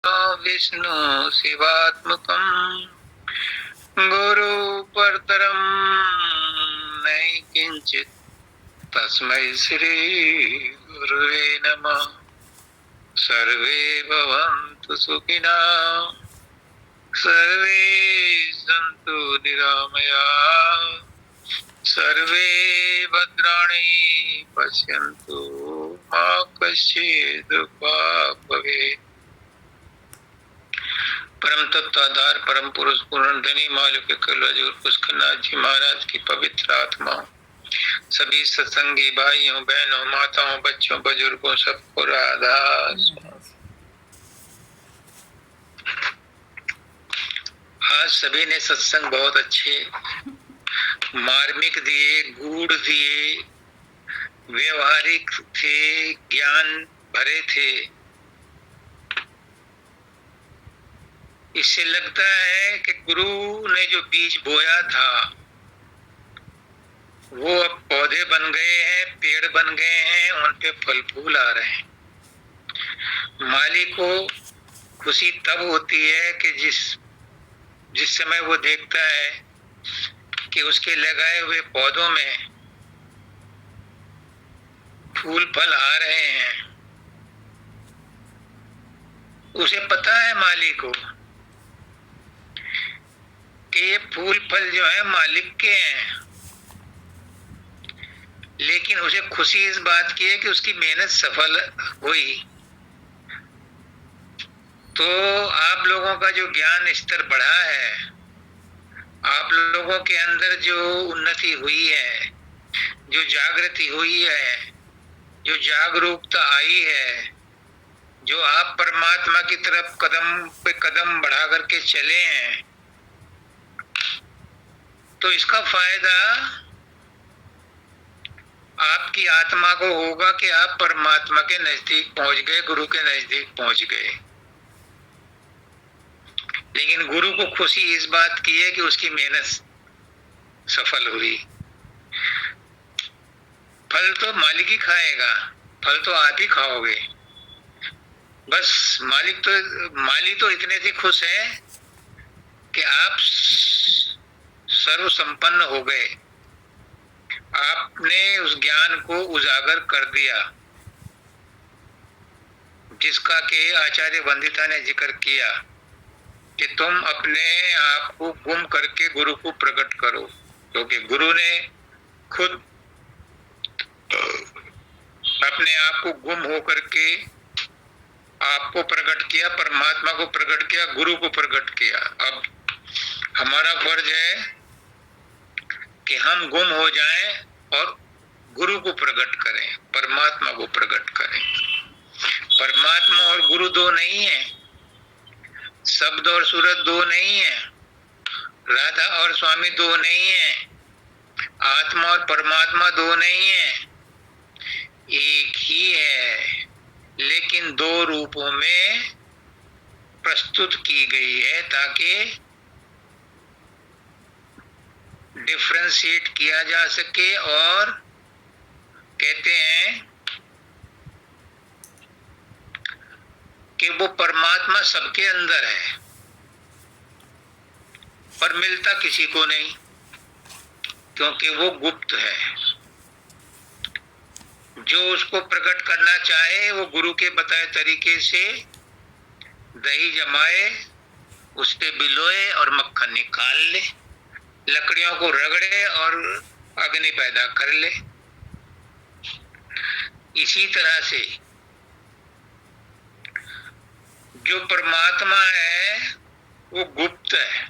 विष्णु शिवात्मकं गुरु परतरं नहीं किंचित तस्मै श्री गुरुवे नमः। सर्वे भवन्तु सुखिनः सर्वे सन्तु निरामयाः सर्वे भद्राणि पश्यन्तु मा कश्चित् दुःखभाग् भवेत्। परम तत्वाधार परम पुरुष पूर्ण धनी मालिक कलयुग पुष्करनाथ जी महाराज की पवित्र आत्मा सभी सत्संगी भाइयों बहनों माताओं बच्चों बुजुर्गों सबको राधा। आज सभी ने सत्संग बहुत अच्छे मार्मिक दिए, गूढ़ दिए, व्यवहारिक थे, ज्ञान भरे थे। इससे लगता है कि गुरु ने जो बीज बोया था वो अब पौधे बन गए हैं, पेड़ बन गए हैं, उन पे फल फूल आ रहे हैं। माली को खुशी तब होती है कि जिस समय वो देखता है कि उसके लगाए हुए पौधों में फूल फल आ रहे हैं। उसे पता है माली को कि ये फूल फल जो है मालिक के हैं, लेकिन उसे खुशी इस बात की है कि उसकी मेहनत सफल हुई। तो आप लोगों का जो ज्ञान स्तर बढ़ा है, आप लोगों के अंदर जो उन्नति हुई है, जो जागृति हुई है, जो जागरूकता आई है, जो आप परमात्मा की तरफ कदम पे कदम बढ़ा करके चले हैं, तो इसका फायदा आपकी आत्मा को होगा कि आप परमात्मा के नजदीक पहुंच गए, गुरु के नजदीक पहुंच गए। लेकिन गुरु को खुशी इस बात की है कि उसकी मेहनत सफल हुई। फल तो मालिक ही खाएगा, फल तो आप ही खाओगे। बस माली तो इतने से खुश है कि आप सर्व संपन्न हो गए, आपने उस ज्ञान को उजागर कर दिया जिसका के आचार्य वंदिता ने जिक्र किया कि तुम अपने आप को गुम करके गुरु को प्रकट करो, क्योंकि गुरु ने खुद अपने आप को गुम होकर के आपको प्रकट किया, परमात्मा को प्रकट किया, गुरु को प्रकट किया। अब हमारा फर्ज है कि हम गुम हो जाएं और गुरु को प्रकट करें, परमात्मा को प्रकट करें। परमात्मा और गुरु दो नहीं है, शब्द और सूरत दो नहीं है, राधा और स्वामी दो नहीं है, आत्मा और परमात्मा दो नहीं है, एक ही है, लेकिन दो रूपों में प्रस्तुत की गई है ताकि डिफरेंशिएट किया जा सके। और कहते हैं कि वो परमात्मा सबके अंदर है पर मिलता किसी को नहीं, क्योंकि वो गुप्त है। जो उसको प्रकट करना चाहे वो गुरु के बताए तरीके से दही जमाए, उससे बिलोए और मक्खन निकाल ले, लकड़ियों को रगड़े और अग्नि पैदा कर ले। इसी तरह से जो परमात्मा है वो गुप्त है,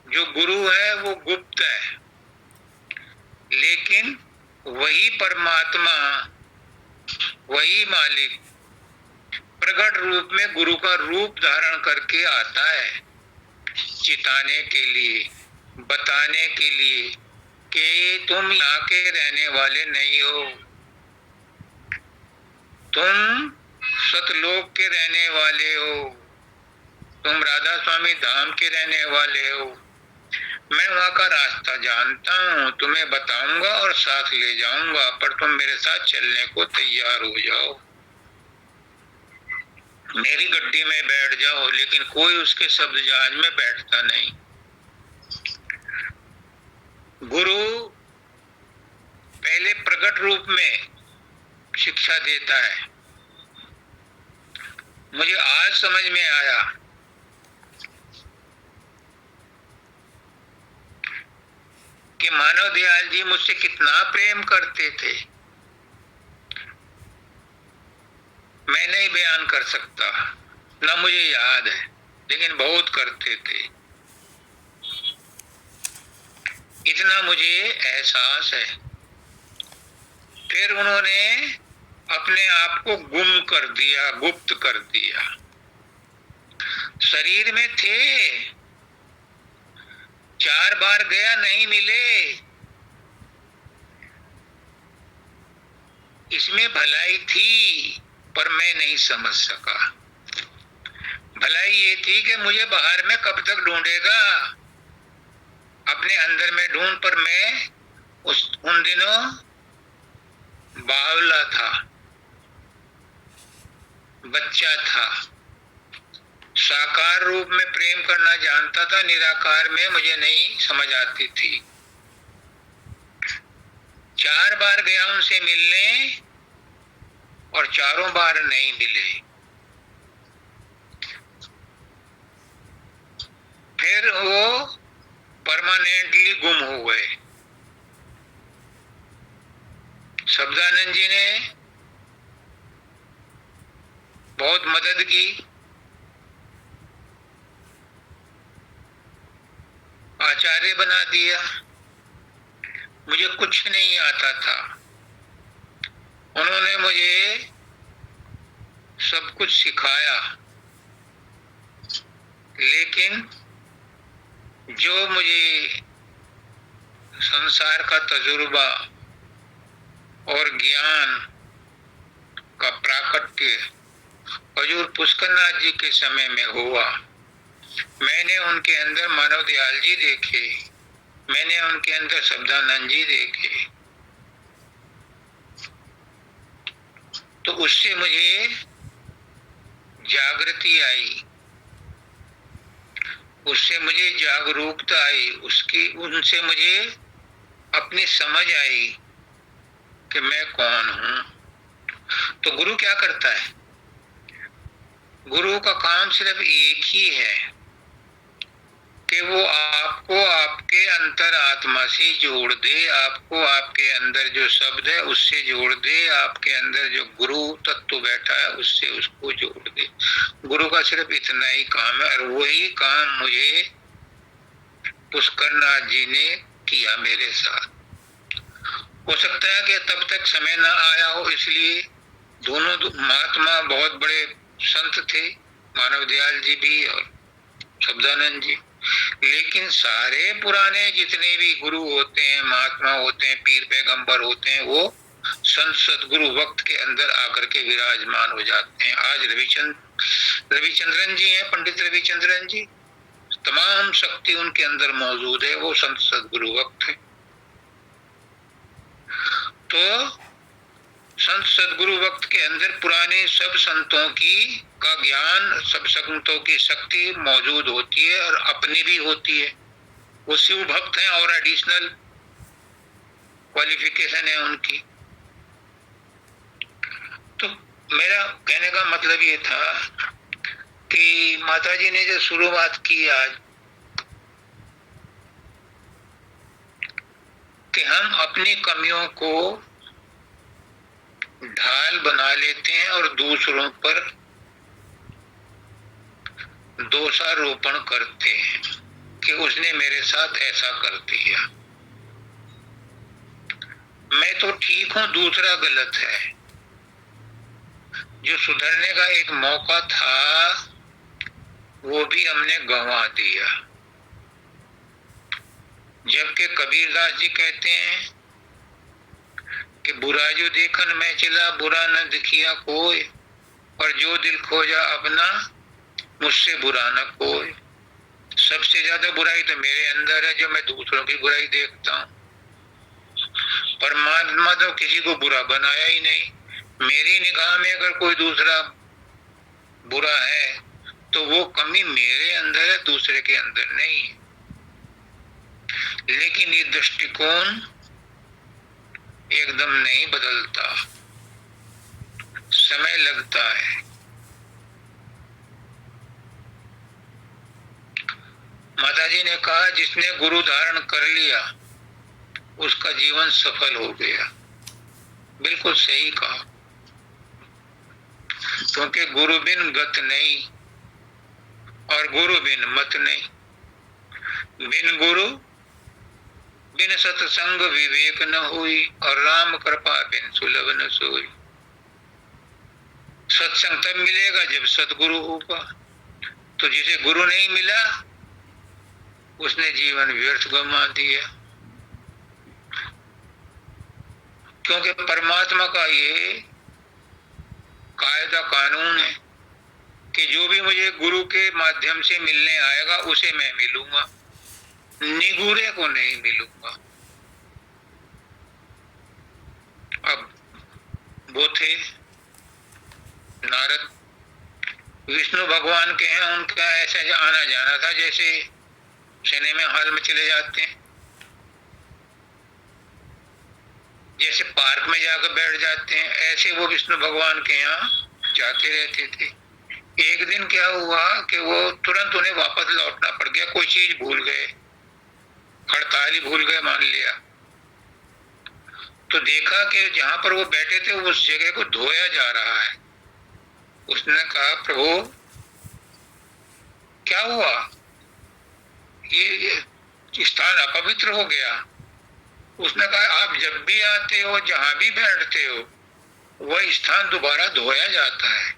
जो गुरु है वो गुप्त है, लेकिन वही परमात्मा, वही मालिक प्रकट रूप में गुरु का रूप धारण करके आता है, चिताने के लिए, बताने के लिए कि तुम यहाँ के रहने वाले नहीं हो, तुम सतलोक के रहने वाले हो, तुम राधा स्वामी धाम के रहने वाले हो। मैं वहां का रास्ता जानता हूँ, तुम्हें बताऊंगा और साथ ले जाऊंगा, पर तुम मेरे साथ चलने को तैयार हो जाओ। मेरी गड्डी में बैठ जाओ, लेकिन कोई उसके शब्द जहाज में बैठता नहीं। गुरु पहले प्रकट रूप में शिक्षा देता है। मुझे आज समझ में आया कि मानव दयाल जी मुझसे कितना प्रेम करते थे। मैं नहीं बयान कर सकता, ना मुझे याद है, लेकिन बहुत करते थे। इतना मुझे एहसास है। फिर उन्होंने अपने आप को गुम कर दिया, गुप्त कर दिया। शरीर में थे, 4 बार गया, नहीं मिले। इसमें भलाई थी, पर मैं नहीं समझ सका। भलाई ये थी कि मुझे बाहर में कब तक ढूंढेगा, अपने अंदर में ढूंढ। पर मैं उन दिनों बावला था, बच्चा था। साकार रूप में प्रेम करना जानता था, निराकार में मुझे नहीं समझ आती थी। 4 बार गया उनसे मिलने, और चारों बार नहीं मिले। फिर वो परमानेंटली गुम हो गए। शब्दानंद जी ने बहुत मदद की। आचार्य बना दिया। मुझे कुछ नहीं आता था, उन्होंने मुझे सब कुछ सिखाया। लेकिन जो मुझे संसार का तजुर्बा और ज्ञान का प्राकट्य हजूर पुष्करनाथ जी के समय में हुआ, मैंने उनके अंदर मानव दयाल जी देखे, मैंने उनके अंदर शब्दानंद जी देखे। तो उससे मुझे जागृति आई, उससे मुझे जागरूकता आई, उनसे मुझे अपनी समझ आई कि मैं कौन हूं। तो गुरु क्या करता है? गुरु का काम सिर्फ एक ही है कि वो आपको आपके अंतर आत्मा से जोड़ दे, आपको आपके अंदर जो शब्द है उससे जोड़ दे, आपके अंदर जो गुरु तत्व बैठा है उससे उसको जोड़ दे। गुरु का सिर्फ इतना ही काम है, और वही काम मुझे पुष्करनाथ जी ने किया मेरे साथ। हो सकता है कि तब तक समय ना आया हो, इसलिए दोनों महात्मा बहुत बड़े संत थे, मानव दयाल जी भी और शब्दानंद जी। लेकिन सारे पुराने जितने भी गुरु होते हैं, महात्मा होते हैं, पीर पैगंबर होते हैं, वो संत सदगुरु वक्त के अंदर आकर के विराजमान हो जाते हैं। आज रविचंद्रन जी हैं, पंडित रविचंद्रन जी, तमाम शक्ति उनके अंदर मौजूद है, वो संत सदगुरु वक्त है। तो संत सदगुरु वक्त के अंदर पुराने सब संतों की का ज्ञान, सब संतों की शक्ति मौजूद होती है, और अपनी भी होती है। वो शिव भक्त हैं और एडिशनल क्वालिफिकेशन है उनकी। तो मेरा कहने का मतलब ये था कि माताजी ने जो शुरुआत की आज, कि हम अपनी कमियों को ढाल बना लेते हैं और दूसरों पर दोषारोपण करते हैं कि उसने मेरे साथ ऐसा कर दिया, मैं तो ठीक हूं, दूसरा गलत है। जो सुधरने का एक मौका था वो भी हमने गंवा दिया। जबकि कबीरदास जी कहते हैं कि बुरा जो देखन मैं चला, बुरा न दिखिया कोई, और जो दिल खोजा अपना, मुझसे बुरा न कोई। सबसे ज्यादा बुराई तो मेरे अंदर है, जो मैं दूसरों की बुराई देखता हूँ। परमात्मा तो किसी को बुरा बनाया ही नहीं। मेरी निगाह में अगर कोई दूसरा बुरा है, तो वो कमी मेरे अंदर है, दूसरे के अंदर नहीं है। लेकिन ये दृष्टिकोण एकदम नहीं बदलता, समय लगता है। माताजी ने कहा जिसने गुरु धारण कर लिया उसका जीवन सफल हो गया। बिल्कुल सही कहा, क्योंकि गुरु बिन गत नहीं और गुरु बिन मत नहीं। बिन गुरु बिन सत्संग विवेक न हुई और राम कृपा बिन सुलभ न सोई। सत्संग तब मिलेगा जब सतगुरु होगा। तो जिसे गुरु नहीं मिला उसने जीवन व्यर्थ गंवा दिया। क्योंकि परमात्मा का ये कायदा कानून है कि जो भी मुझे गुरु के माध्यम से मिलने आएगा उसे मैं मिलूंगा, निगूरे को नहीं मिलूंगा। अब वो थे नारद, विष्णु भगवान के हैं, उनका ऐसा आना जाना था जैसे सिनेमा हॉल में चले जाते हैं, जैसे पार्क में जाकर बैठ जाते हैं, ऐसे वो विष्णु भगवान के यहाँ जाते रहते थे। एक दिन क्या हुआ कि वो तुरंत उन्हें वापस लौटना पड़ गया, कोई चीज भूल गए, हड़ताल ही भूल गए मान लिया। तो देखा कि जहां पर वो बैठे थे उस जगह को धोया जा रहा है। उसने कहा प्रभु क्या हुआ, ये स्थान अपवित्र हो गया। उसने कहा आप जब भी आते हो जहां भी बैठते हो वह स्थान दोबारा धोया जाता है,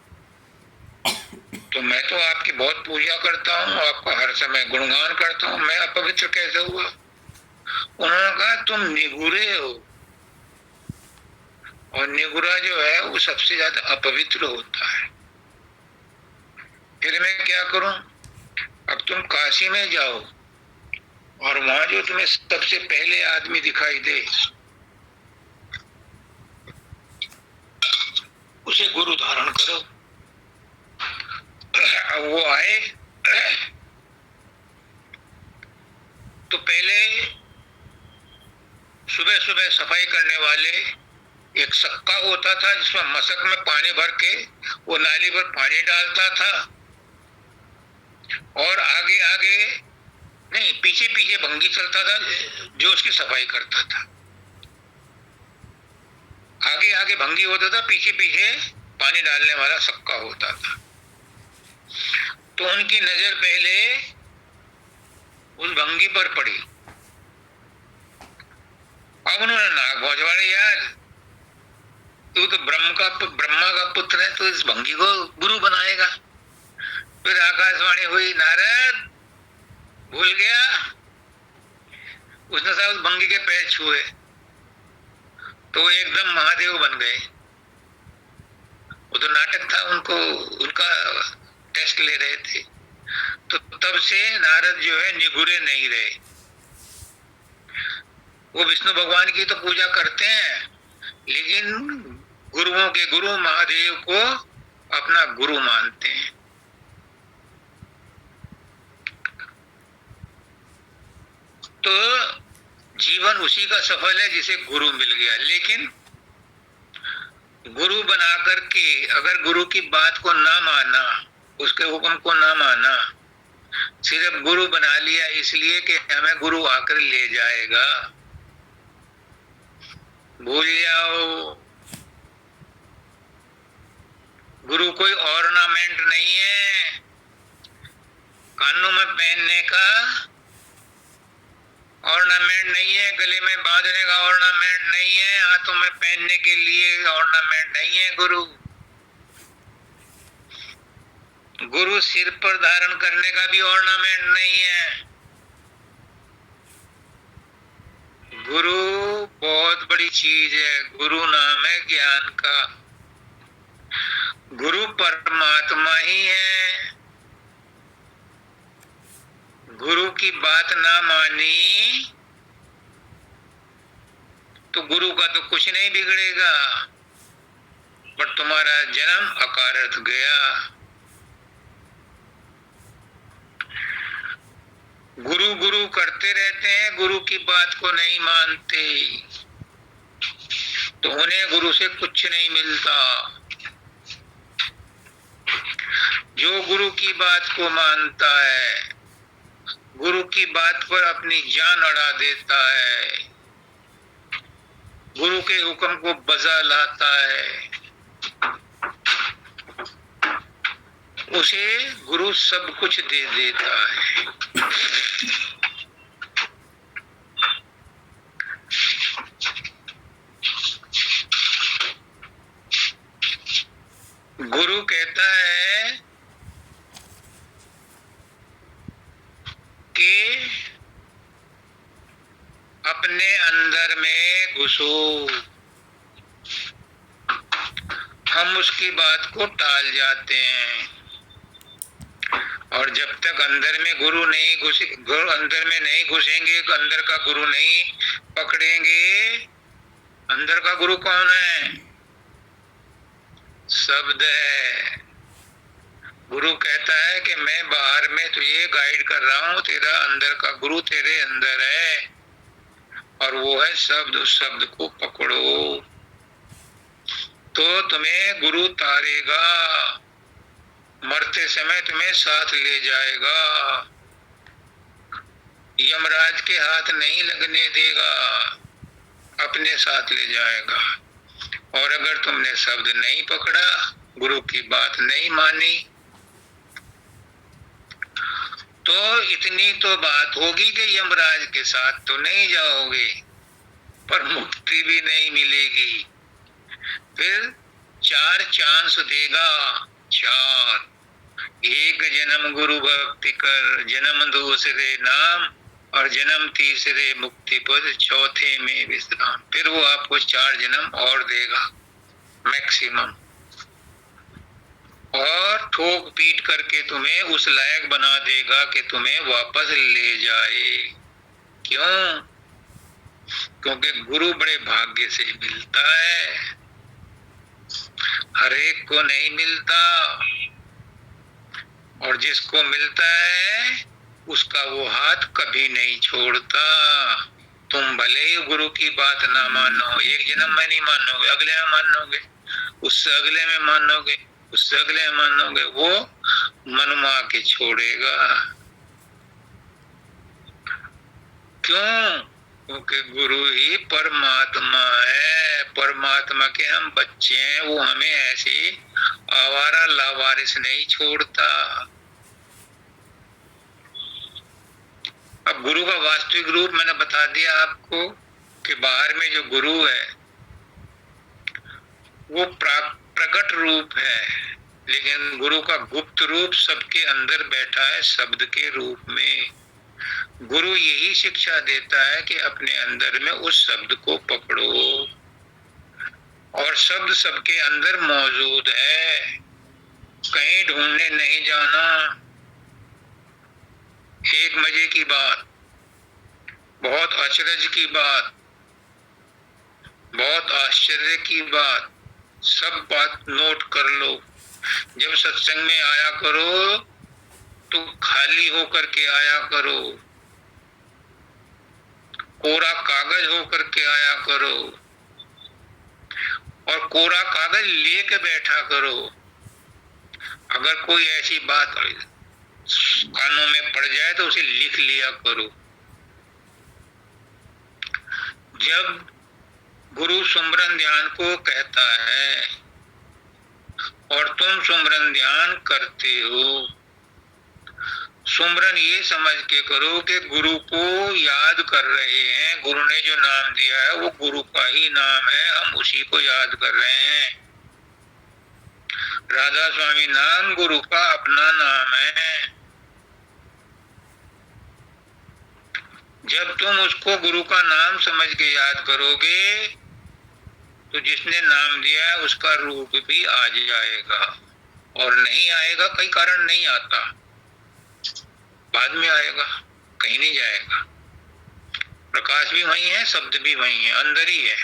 तो मैं तो आपकी बहुत पूजा करता हूँ, आपका हर समय गुणगान करता हूँ, मैं अपवित्र कैसे हुआ। उन्होंने कहा तुम निगुरे हो और निगुरा जो है वो सबसे ज्यादा अपवित्र होता है। फिर मैं क्या करूं, अब तुम काशी में जाओ और वहां जो तुम्हें सबसे पहले आदमी दिखाई दे उसे गुरु धारण करो। अब वो आए तो पहले सुबह सुबह सफाई करने वाले एक सक्का होता था जिसमें मशक में पानी भर के वो नाली पर पानी डालता था और आगे आगे नहीं पीछे पीछे भंगी चलता था जो उसकी सफाई करता था। आगे आगे भंगी होता था, पीछे पीछे पानी डालने वाला सक्का होता था। तो उनकी नजर पहले उस भंगी पर पड़ी। अब उन्होंने नाक भौंचवाड़े, यार तू तो ब्रह्मा का पुत्र है, तो इस भंगी को गुरु बनाएगा। फिर आकाशवाणी हुई, नारद भूल गया। उसने साहब भंगी के पैर छुए तो वो एकदम महादेव बन गए। वो तो नाटक था, उनको उनका टेस्ट ले रहे थे। तो तब से नारद जो है निगुरे नहीं रहे। वो विष्णु भगवान की तो पूजा करते हैं लेकिन गुरुओं के गुरु महादेव को अपना गुरु मानते हैं। तो जीवन उसी का सफल है जिसे गुरु मिल गया। लेकिन गुरु बना करके अगर गुरु की बात को ना माना, उसके हुक्म को ना माना, सिर्फ गुरु बना लिया इसलिए कि हमें गुरु आकर ले जाएगा, भूल जाओ। गुरु कोई ऑर्नामेंट नहीं है, कानों में पहनने का ऑर्नामेंट नहीं है, गले में बांधने का ऑर्नामेंट नहीं है, हाथों में पहनने के लिए ऑर्नामेंट नहीं है। गुरु सिर पर धारण करने का भी ऑर्नामेंट नहीं है। गुरु बहुत बड़ी चीज है, गुरु नाम है ज्ञान का। गुरु परमात्मा ही है। गुरु की बात ना मानी तो गुरु का तो कुछ नहीं बिगड़ेगा, पर तुम्हारा जन्म अकारथ गया। गुरु गुरु करते रहते हैं, गुरु की बात को नहीं मानते, तो उन्हें गुरु से कुछ नहीं मिलता। जो गुरु की बात को मानता है, गुरु की बात पर अपनी जान अड़ा देता है, गुरु के हुक्म को बजा लाता है, उसे गुरु सब कुछ दे देता है। गुरु कहता है कि अपने अंदर में घुसो, हम उसकी बात को टाल जाते हैं। और जब तक अंदर में गुरु अंदर में नहीं घुसेंगे, अंदर का गुरु नहीं पकड़ेंगे। अंदर का गुरु कौन है? शब्द है। गुरु कहता है कि मैं बाहर में तुझे गाइड कर रहा हूं, तेरा अंदर का गुरु तेरे अंदर है और वो है शब्द। उस शब्द को पकड़ो तो तुम्हें गुरु तारेगा, मरते समय तुम्हें साथ ले जाएगा, यमराज के हाथ नहीं लगने देगा, अपने साथ ले जाएगा। और अगर तुमने शब्द नहीं पकड़ा, गुरु की बात नहीं मानी, तो इतनी तो बात होगी कि यमराज के साथ तो नहीं जाओगे, पर मुक्ति भी नहीं मिलेगी। फिर 4 चांस देगा, 4। एक जन्म गुरु भक्ति कर, जन्म दूसरे नाम, और जन्म तीसरे मुक्ति पद, चौथे में विश्राम। फिर वो आपको 4 जन्म और देगा मैक्सिमम, और ठोक पीट करके तुम्हें उस लायक बना देगा कि तुम्हें वापस ले जाए। क्यों? क्योंकि गुरु बड़े भाग्य से मिलता है, हर एक को नहीं मिलता, और जिसको मिलता है उसका वो हाथ कभी नहीं छोड़ता। तुम भले ही गुरु की बात ना मानो, एक जन्म में नहीं मानोगे, अगले में मानोगे, उससे अगले में मानोगे, उससे अगले में मानोगे, वो मनवा के छोड़ेगा। क्यों? क्योंकि गुरु ही परमात्मा है, परमात्मा के हम बच्चे हैं, वो हमें ऐसे आवारा लावारिस नहीं छोड़ता। अब गुरु का वास्तविक रूप मैंने बता दिया आपको कि बाहर में जो गुरु है वो प्रकट रूप है, लेकिन गुरु का गुप्त रूप सबके अंदर बैठा है शब्द के रूप में। गुरु यही शिक्षा देता है कि अपने अंदर में उस शब्द को पकड़ो, और शब्द सबके अंदर मौजूद है, कहीं ढूंढने नहीं जाना। एक मजे की बात, बहुत अचरज की बात, बहुत आश्चर्य की बात, सब बात नोट कर लो। जब सत्संग में आया करो तो खाली होकर के आया करो, कोरा कागज होकर के आया करो, और कोरा कागज लेके बैठा करो। अगर कोई ऐसी बात कानों में पड़ जाए तो उसे लिख लिया करो। जब गुरु सुमरन ध्यान को कहता है और तुम सुमरन ध्यान करते हो, सुमरन ये समझ के करो कि गुरु को याद कर रहे हैं। गुरु ने जो नाम दिया है वो गुरु का ही नाम है, हम उसी को याद कर रहे हैं। राधा स्वामी नाम गुरु का अपना नाम है। जब तुम उसको गुरु का नाम समझ के याद करोगे तो जिसने नाम दिया है उसका रूप भी आ जाएगा, और नहीं आएगा कई कारण नहीं आता, बाद में आएगा, कहीं नहीं जाएगा। प्रकाश भी वही है, शब्द भी वही है, अंदर ही है।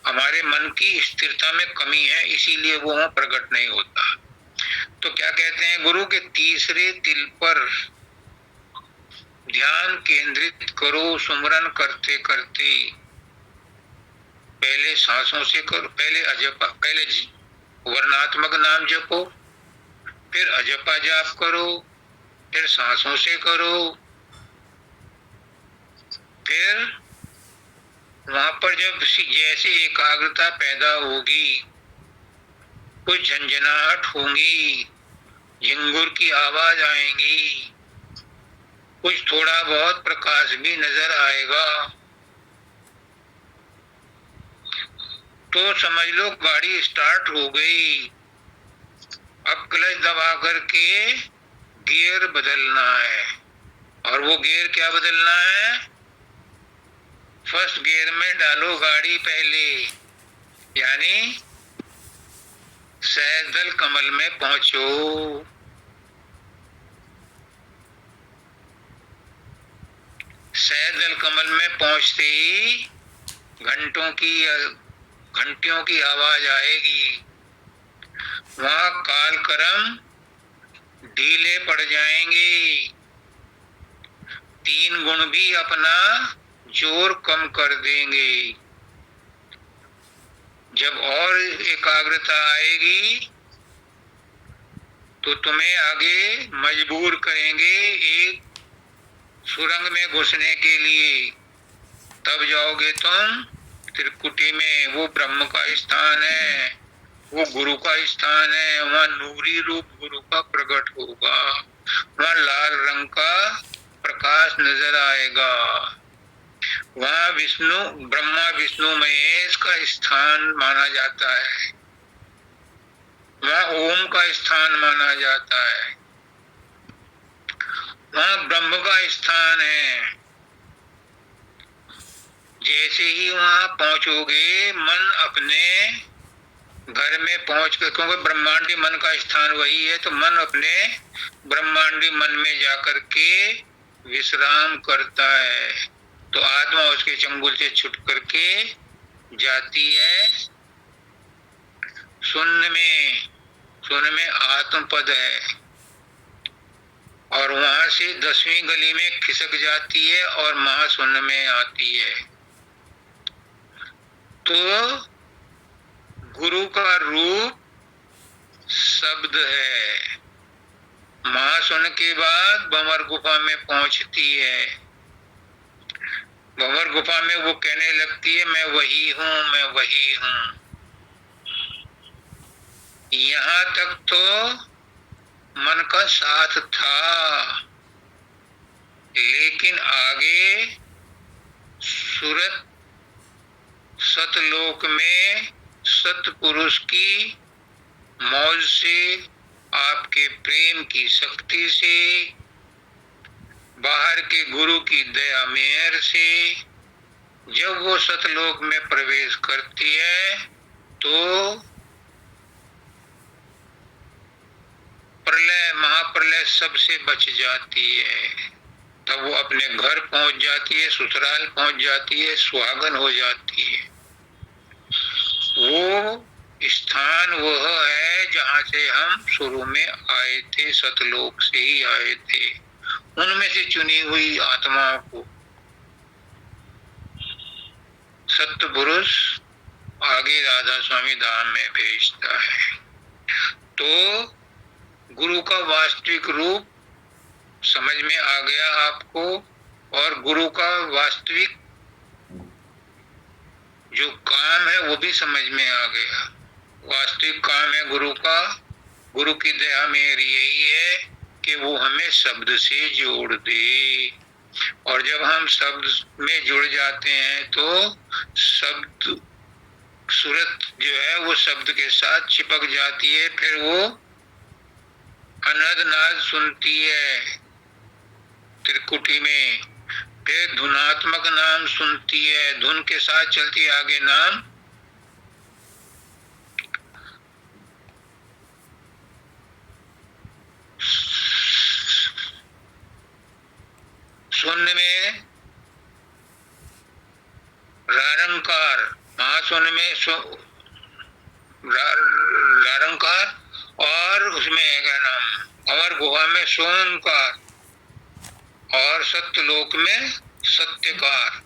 हमारे मन की स्थिरता में कमी है, इसीलिए वो प्रकट नहीं होता। तो क्या कहते हैं गुरु के तीसरे तिल पर ध्यान केंद्रित करो सुमरन करते करते। पहले सांसों से करो, पहले अजपा, पहले वर्णात्मक नाम जपो, फिर अजपा जाप करो, फिर सांसों से करो, फिर वहां पर जब जैसे एकाग्रता पैदा होगी, कुछ झंझनाहट होंगी, झिंगुर की आवाज आएंगी, कुछ थोड़ा बहुत प्रकाश भी नजर आएगा, तो समझ लो गाड़ी स्टार्ट हो गई। अब क्लच दबा करके गियर बदलना है। और वो गियर क्या बदलना है? फर्स्ट गियर में डालो गाड़ी पहले, यानी सहस्त्रदल कमल में पहुंचो। सहस्त्रदल कमल में पहुंचते ही घंटियों की आवाज आएगी। वहां काल कर्म ढीले पड़ जाएंगे, तीन गुण भी अपना जोर कम कर देंगे। जब और एकाग्रता आएगी तो तुम्हें आगे मजबूर करेंगे एक सुरंग में घुसने के लिए। तब जाओगे तुम त्रिकुटी में। वो ब्रह्म का स्थान है, वो गुरु का स्थान है। वहाँ नूरी रूप गुरु का प्रकट होगा, वहाँ लाल रंग का प्रकाश नजर आएगा। वहाँ विष्णु, ब्रह्मा विष्णु महेश का स्थान माना जाता है, वहाँ ओम का स्थान माना जाता है, वहाँ ब्रह्म का स्थान है। जैसे ही वहां पहुंचोगे, मन अपने घर में पहुंच कर, क्योंकि ब्रह्मांडी मन का स्थान वही है, तो मन अपने ब्रह्मांडी मन में जाकर के विश्राम करता है। तो आत्मा उसके चंगुल से छूट करके जाती है शून्य में। शून्य में आत्म पद है, और वहां से 10वीं गली में खिसक जाती है और महाशून्य में आती है। तो गुरु का रूप शब्द है। महाशून्य के बाद भंवर गुफा में पहुंचती है। भंवर गुफा में वो कहने लगती है, मैं वही हूं, मैं वही हूं। यहां तक तो मन का साथ था, लेकिन आगे सूरत सतलोक में सतपुरुष की मौज से, आपके प्रेम की शक्ति से, बाहर के गुरु की दया मेहर से जब वो सतलोक में प्रवेश करती है तो प्रलय, महाप्रलय सबसे बच जाती है। तब वो अपने घर पहुंच जाती है, ससुराल पहुंच जाती है, सुहागन हो जाती है। वो स्थान वह है जहां से हम शुरू में आए थे, सतलोक से ही आए थे। उनमें से चुनी हुई आत्माओं को सत्पुरुष आगे राधा स्वामी धाम में भेजता है। तो गुरु का वास्तविक रूप समझ में आ गया आपको, और गुरु का वास्तविक जो काम है वो भी समझ में आ गया। वास्तविक काम है गुरु का, गुरु की दया मेहर यही है कि वो हमें शब्द से जोड़ दे। और जब हम शब्द में जुड़ जाते हैं तो शब्द सूरत जो है वो शब्द के साथ चिपक जाती है। फिर वो अनहद नाद सुनती है त्रिकुटी में, फिर धुनात्मक नाम सुनती है, धुन के साथ चलती आगे नाम। शून्य में रारंकार, महाशून्य में रारंकार, और उसमें है क्या नाम, अमर गुहा में सोमकार, और सत्यलोक में सत्यकार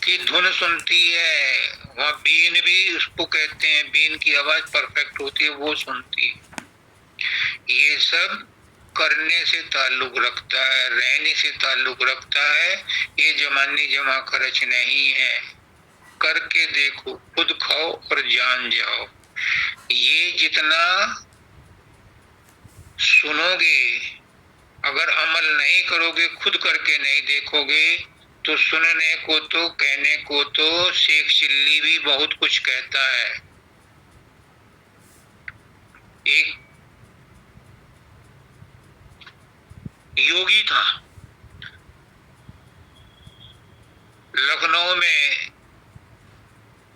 की धुन सुनती है। वहाँ बीन भी उसको कहते हैं, बीन की आवाज परफेक्ट होती है, वो सुनती है। ये सब करने से ताल्लुक रखता है, रहने से ताल्लुक रखता है। ये जमानी जमा खर्च नहीं है। करके देखो, खुद खाओ और जान जाओ। ये जितना सुनोगे, अगर अमल नहीं करोगे, खुद करके नहीं देखोगे, तो सुनने को तो कहने को तो शेख चिल्ली भी बहुत कुछ कहता है। एक योगी था, लखनऊ में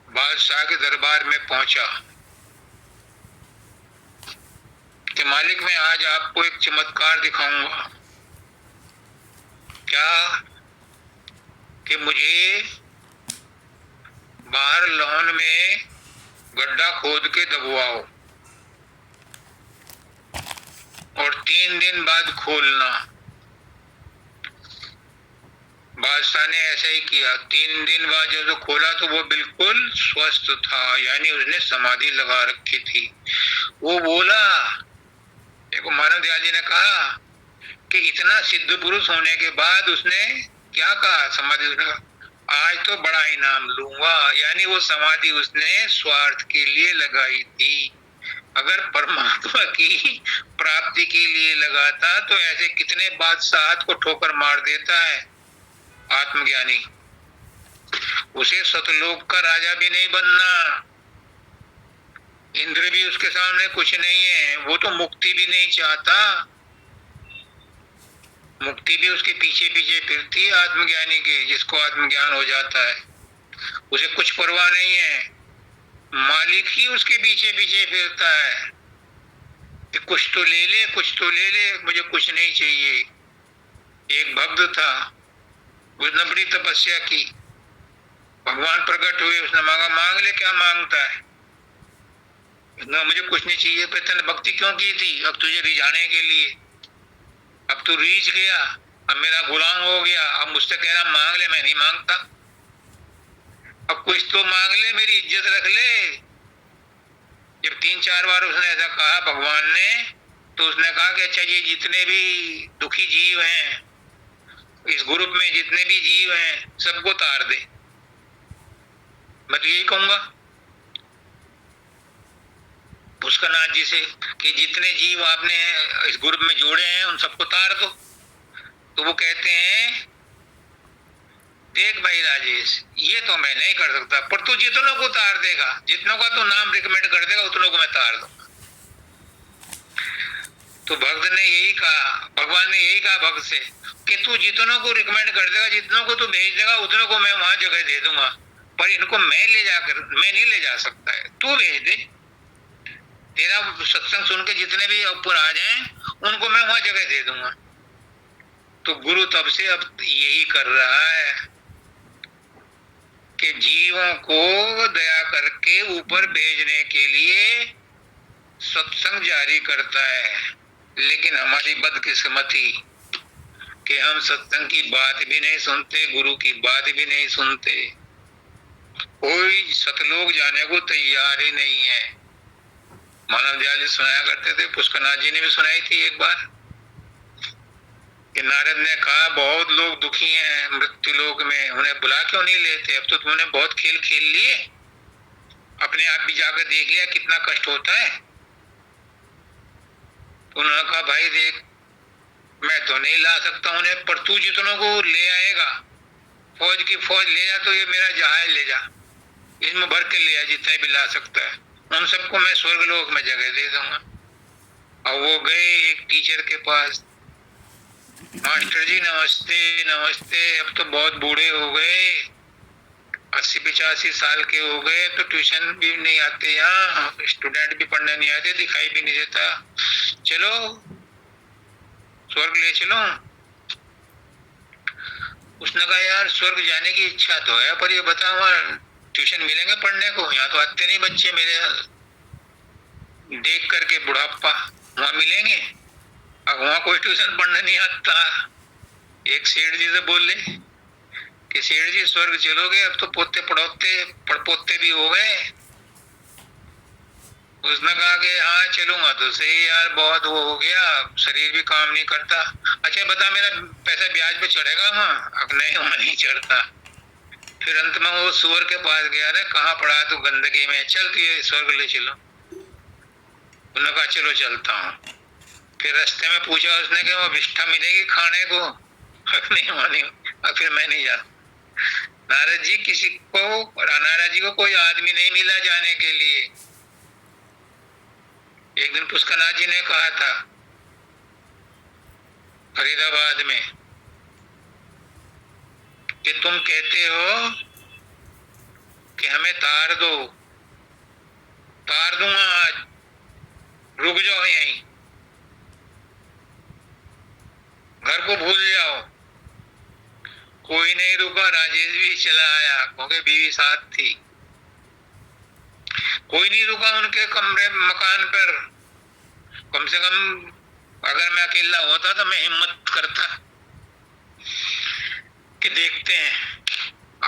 बादशाह के दरबार में पहुंचा कि मालिक, मैं आज आपको एक चमत्कार दिखाऊंगा। क्या? कि मुझे बाहर लॉन में गड्ढा खोद के दबवाओ और 3 दिन बाद खोलना। बादशाह ने ऐसा ही किया। 3 दिन बाद जब तो खोला तो वो बिल्कुल स्वस्थ था, यानी उसने समाधि लगा रखी थी। वो बोला, देखो मानव दयाल जी ने कहा कि इतना सिद्ध पुरुष होने के बाद उसने क्या कहा? समाधि। उसने कहा आज तो बड़ा इनाम लूंगा, यानी वो समाधि उसने स्वार्थ के लिए लगाई थी। अगर परमात्मा की प्राप्ति के लिए लगाता तो ऐसे कितने बादशाह को ठोकर मार देता है आत्मज्ञानी। उसे सतलोक का राजा भी नहीं बनना, इंद्र भी उसके सामने कुछ नहीं है। वो तो मुक्ति भी नहीं चाहता, मुक्ति भी उसके पीछे पीछे फिरती है आत्मज्ञानी के, जिसको आत्मज्ञान हो जाता है। उसे कुछ परवाह नहीं है, मालिक ही उसके पीछे पीछे फिरता है कि कुछ तो ले ले, कुछ तो ले ले, मुझे कुछ नहीं चाहिए। एक भक्त था, उसने बड़ी तपस्या की, भगवान प्रकट हुए, उसने मांगा, मांग ले, क्या मांगता है? मुझे कुछ नहीं चाहिए। पर तूने भक्ति क्यों की थी? अब तुझे रिझाने के लिए। अब तू रीझ गया, अब मेरा गुलाम हो गया, अब मुझसे कह रहा मांग ले, मैं नहीं मांगता। अब कुछ तो मांग ले, मेरी इज्जत रख ले। जब 3-4 बार उसने ऐसा कहा भगवान ने, तो उसने कहा कि अच्छा, ये जितने भी दुखी जीव हैं, इस ग्रुप में जितने भी जीव हैं, सबको तार दे। मैं तो यही कहूंगा पुष्करनाथ जी से कि जितने जीव आपने इस ग्रुप में जोड़े हैं, उन सबको तार दो। तो वो कहते हैं, देख भाई राजेश, ये तो मैं नहीं कर सकता, पर तू जितनों को तार देगा, जितनों का तू नाम रिकमेंड कर देगा, उतनों को मैं तार दूंगा। तो भक्त ने यही कहा, भगवान ने यही कहा भक्त से कि तू जितनों को रिकमेंड कर देगा, जितनों को तू भेज देगा, उतनों को मैं वहां जगह दे दूंगा, पर इनको मैं नहीं ले जा सकता है, तू भेज दे। तेरा सत्संग सुन के जितने भी ऊपर आ जाएं, उनको मैं वहां जगह दे दूंगा। तो गुरु तब से अब यही कर रहा है कि जीवों को दया करके ऊपर भेजने के लिए सत्संग जारी करता है। लेकिन हमारी बदकिस्मती कि हम सत्संग की बात भी नहीं सुनते, गुरु की बात भी नहीं सुनते। कोई सतलोक जाने को तैयार ही नहीं है। मानव दयाल जी सुनाया करते थे, पुष्करनाथ जी ने भी सुनाई थी एक बार कि नारद ने कहा, बहुत लोग दुखी हैं मृत्यु लोक में, उन्हें बुला क्यों नहीं लेते? अब तो तुमने बहुत खेल खेल लिए, अपने आप भी जाकर देख लिया कितना कष्ट होता है। उन्होंने कहा, भाई देख, मैं तो नहीं ला सकता उन्हें, पर तू जितनों को ले आएगा, फौज की फौज ले जा, तो ये मेरा जहाज ले जा, इसमें भर के ले आ, जितने भी ला सकता है, उन सबको मैं स्वर्गलोक में जगह दे दूंगा। और वो गए एक टीचर के पास, मास्टर जी नमस्ते नमस्ते, अब तो बहुत बूढ़े हो गए, 80-85 साल के हो गए, तो ट्यूशन भी नहीं आते, यहाँ स्टूडेंट भी पढ़ने नहीं आते, दिखाई भी नहीं देता, चलो स्वर्ग ले चलो। उसने कहा, यार स्वर्ग जाने की इच्छा तो है, पर ये बताओ वहाँ ट्यूशन मिलेंगे पढ़ने को? यहाँ तो आते नहीं बच्चे मेरे, देख करके बुढ़ापा, वहां मिलेंगे? अब वहां कोई ट्यूशन पढ़ने नहीं आता, एक सेठ जी से बोले कि सेठ जी स्वर्ग चलोगे, अब तो पोते पड़ोते पड़पोते भी हो गए। उसने कहा कि हाँ चलूंगा। तो सही यार, बहुत वो हो गया, शरीर भी काम नहीं करता। अच्छा बता, मेरा पैसा ब्याज पे चढ़ेगा वहाँ? अब नहीं, वहाँ नहीं चढ़ता। फिर अंत में वो सुअर के पास गया, अरे कहाँ पड़ा तू गंदगी में, चल तुझे स्वर्ग ले चलो। उन्होंने कहा चलो चलता हूँ। फिर रास्ते में पूछा उसने कि वो विष्ठा मिलेगी खाने को? नहीं मानी। और फिर मैं नहीं जाता। नारद जी किसी को, नारद जी को कोई आदमी नहीं मिला जाने के लिए। एक दिन पुष्करनाथ जी ने कहा था फरीदाबाद में कि तुम कहते हो कि हमें तार दो, तार दूंगा आज, रुक जाओ यहीं, घर को भूल जाओ। कोई नहीं रुका, राजेश भी चला आया क्योंकि बीवी साथ थी। कोई नहीं रुका उनके कमरे मकान पर। कम से कम अगर मैं अकेला होता तो मैं हिम्मत करता कि देखते हैं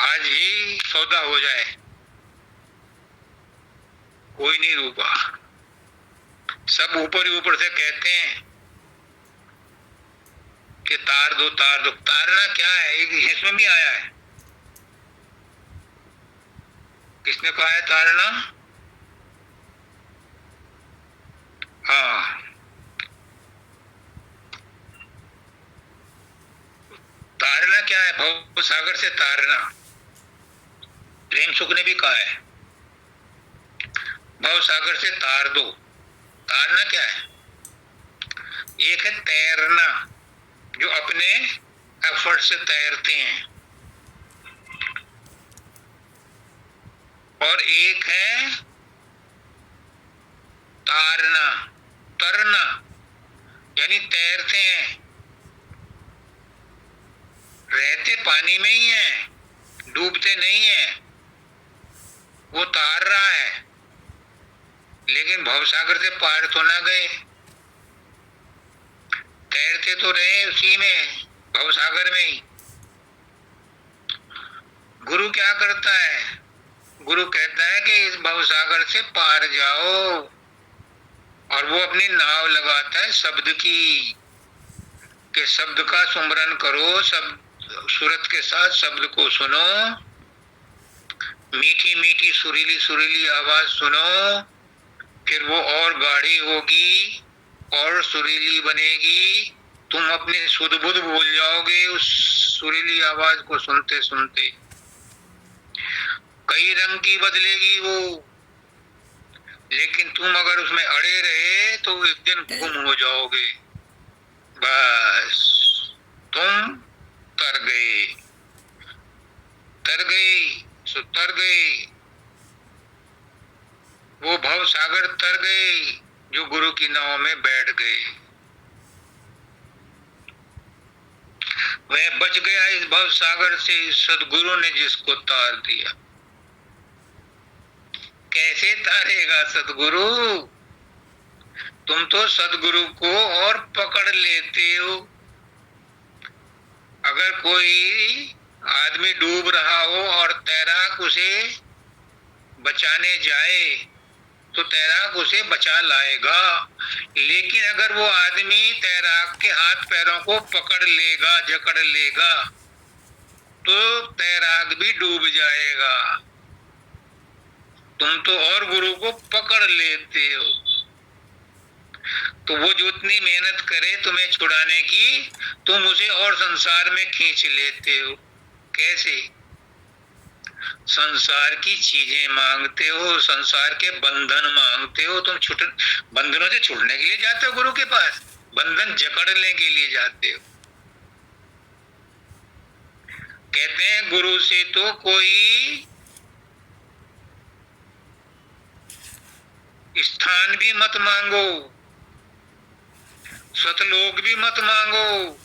आज ही सौदा हो जाए। कोई नहीं रुका, सब ऊपर ही ऊपर से कहते हैं कि तार दो तार दो। तारना क्या है, एक इसमें भी आया है। किसने कहा है तारना? हाँ, तारना क्या है? भव सागर से तारना। प्रेम सुख ने भी कहा है भव सागर से तार दो। तारना क्या है? एक है तैरना, जो अपने एफर्ट से तैरते हैं, और एक है तारना, तरना, यानी तैरते हैं, रहते पानी में ही हैं, डूबते नहीं हैं। वो तार रहा है लेकिन भवसागर से पार तो ना गए, तैरते तो रहे उसी में, भवसागर में ही। गुरु क्या करता है? गुरु कहता है कि इस भवसागर से पार जाओ, और वो अपनी नाव लगाता है शब्द की, कि शब्द का सुमरन करो, शब्द सूरत के साथ शब्द को सुनो, मीठी मीठी सुरीली सुरीली आवाज सुनो, फिर वो और गाढ़ी होगी और सुरीली बनेगी। तुम अपने सुध बुध भूल जाओगे उस सुरीली आवाज को सुनते सुनते। कई रंग की बदलेगी वो, लेकिन तुम अगर उसमें अड़े रहे तो एक दिन गुम हो जाओगे। बस तुम तर गए, तर गई सो तर गई। वो भव सागर तर गए जो गुरु की नाव में बैठ गए। वह बच गया इस भव सागर से, सदगुरु ने जिसको तार दिया। कैसे तारेगा सदगुरु? तुम तो सदगुरु को और पकड़ लेते हो। अगर कोई आदमी डूब रहा हो और तैराक उसे बचाने जाए तो तैराक उसे बचा लाएगा, लेकिन अगर वो आदमी तैराक के हाथ पैरों को पकड़ लेगा, जकड़ लेगा, तो तैराक भी डूब जाएगा। तुम तो और गुरु को पकड़ लेते हो। तो वो जो इतनी मेहनत करे तुम्हें छुड़ाने की, तुम उसे और संसार में खींच लेते हो। कैसे? संसार की चीजें मांगते हो, संसार के बंधन मांगते हो। तुम बंधनों से छुड़ने के लिए जाते हो गुरु के पास, बंधन जकड़ने के लिए जाते हो। कहते हैं गुरु से तो कोई स्थान भी मत मांगो, सतलोक भी मत मांगो,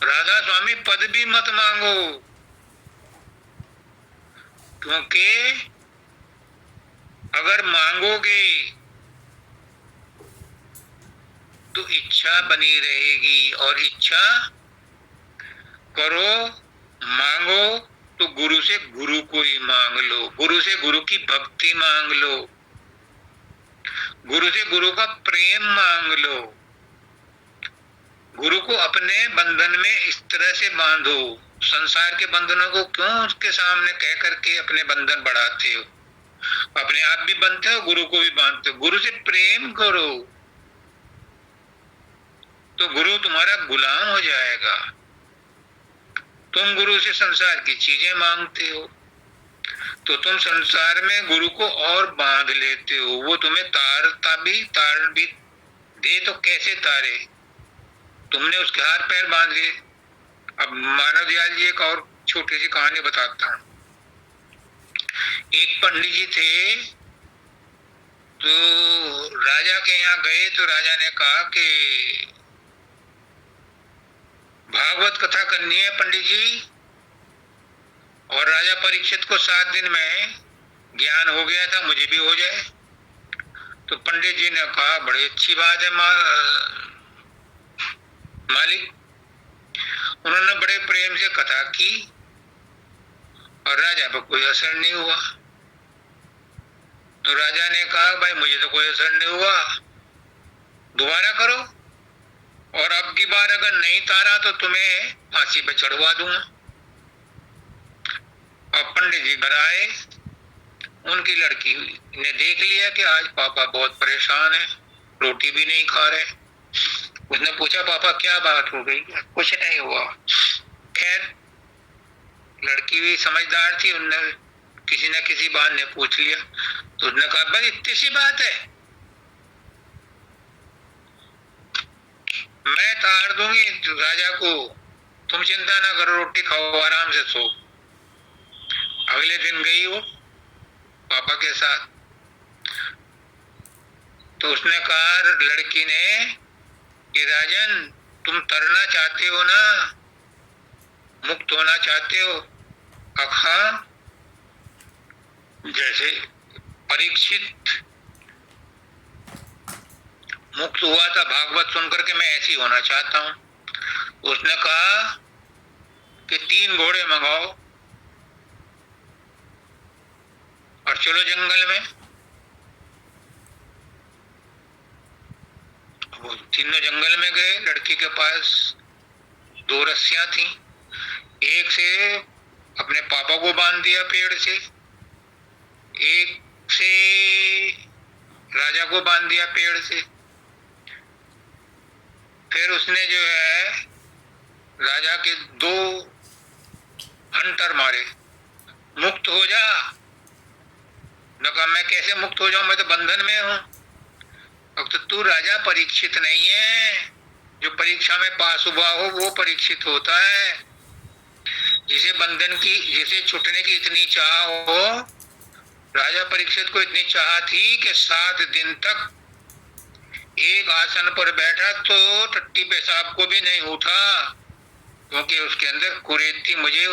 राधा स्वामी पद भी मत मांगो, क्योंकि अगर मांगोगे तो इच्छा बनी रहेगी, और इच्छा करो, मांगो तो गुरु से गुरु को ही मांग लो, गुरु से गुरु की भक्ति मांग लो, गुरु से गुरु का प्रेम मांग लो, गुरु को अपने बंधन में इस तरह से बांधो। संसार के बंधनों को क्यों उसके सामने कह करके अपने बंधन बढ़ाते हो? अपने आप भी बंधते हो, गुरु को भी बांधते हो। गुरु से प्रेम करो तो गुरु तुम्हारा गुलाम हो जाएगा। तुम गुरु से संसार की चीजें मांगते हो तो तुम संसार में गुरु को और बांध लेते हो। वो तुम्हें तार भी दे तो कैसे तारे? तुमने उसके हाथ पैर बांध लिए। अब मानव दयाल जी एक और छोटी सी कहानी बताता हूं। एक पंडित जी थे, तो राजा के यहाँ गए, तो राजा ने कहा कि भागवत कथा करनी है पंडित जी। और राजा परीक्षित को 7 दिन में ज्ञान हो गया था, मुझे भी हो जाए। तो पंडित जी ने कहा बड़ी अच्छी बात है मालिक। उन्होंने बड़े प्रेम से कथा की और राजा पर कोई असर नहीं हुआ। तो राजा ने कहा भाई मुझे तो कोई असर नहीं हुआ, दोबारा करो, और अब की बार अगर नहीं तारा तो तुम्हें फांसी पे चढ़वा दूंगा। और पंडित जी घर आए, उनकी लड़की ने देख लिया कि आज पापा बहुत परेशान है, रोटी भी नहीं खा रहे। उसने पूछा पापा क्या बात हो गई? कुछ नहीं हुआ। खैर लड़की भी समझदार थी, उनने किसी न किसी बात ने पूछ लिया। तो उसने कहा बस इतनी सी बात है, मैं तार दूंगी राजा को, तुम चिंता ना करो, रोटी खाओ, आराम से सो। अगले दिन गई वो पापा के साथ। तो उसने कहा लड़की ने कि राजन तुम तरना चाहते हो ना, मुक्त होना चाहते हो? हाँ, जैसे परीक्षित मुक्त हुआ था भागवत सुनकर के, मैं ऐसी होना चाहता हूं। उसने कहा कि 3 घोड़े मंगाओ और चलो जंगल में। वो तीनों जंगल में गए। लड़की के पास 2 रस्सियां थी, एक से अपने पापा को बांध दिया पेड़ से, एक से राजा को बांध दिया पेड़ से। फिर उसने जो है राजा के 2 हंटर मारे, मुक्त हो जा। न कहा मैं कैसे मुक्त हो जाऊं, मैं तो बंधन में हूं। अब तो तू राजा परीक्षित नहीं है, जो परीक्षा में पास हुआ हो वो परीक्षित होता है। जिसे बंधन की, जिसे छूटने की इतनी चाह हो, राजा परीक्षित को इतनी चाह थी कि 7 दिन तक एक आसन पर बैठा तो टट्टी पेशाब को भी नहीं उठा, क्योंकि उसके अंदर कुरेद थी, मुझे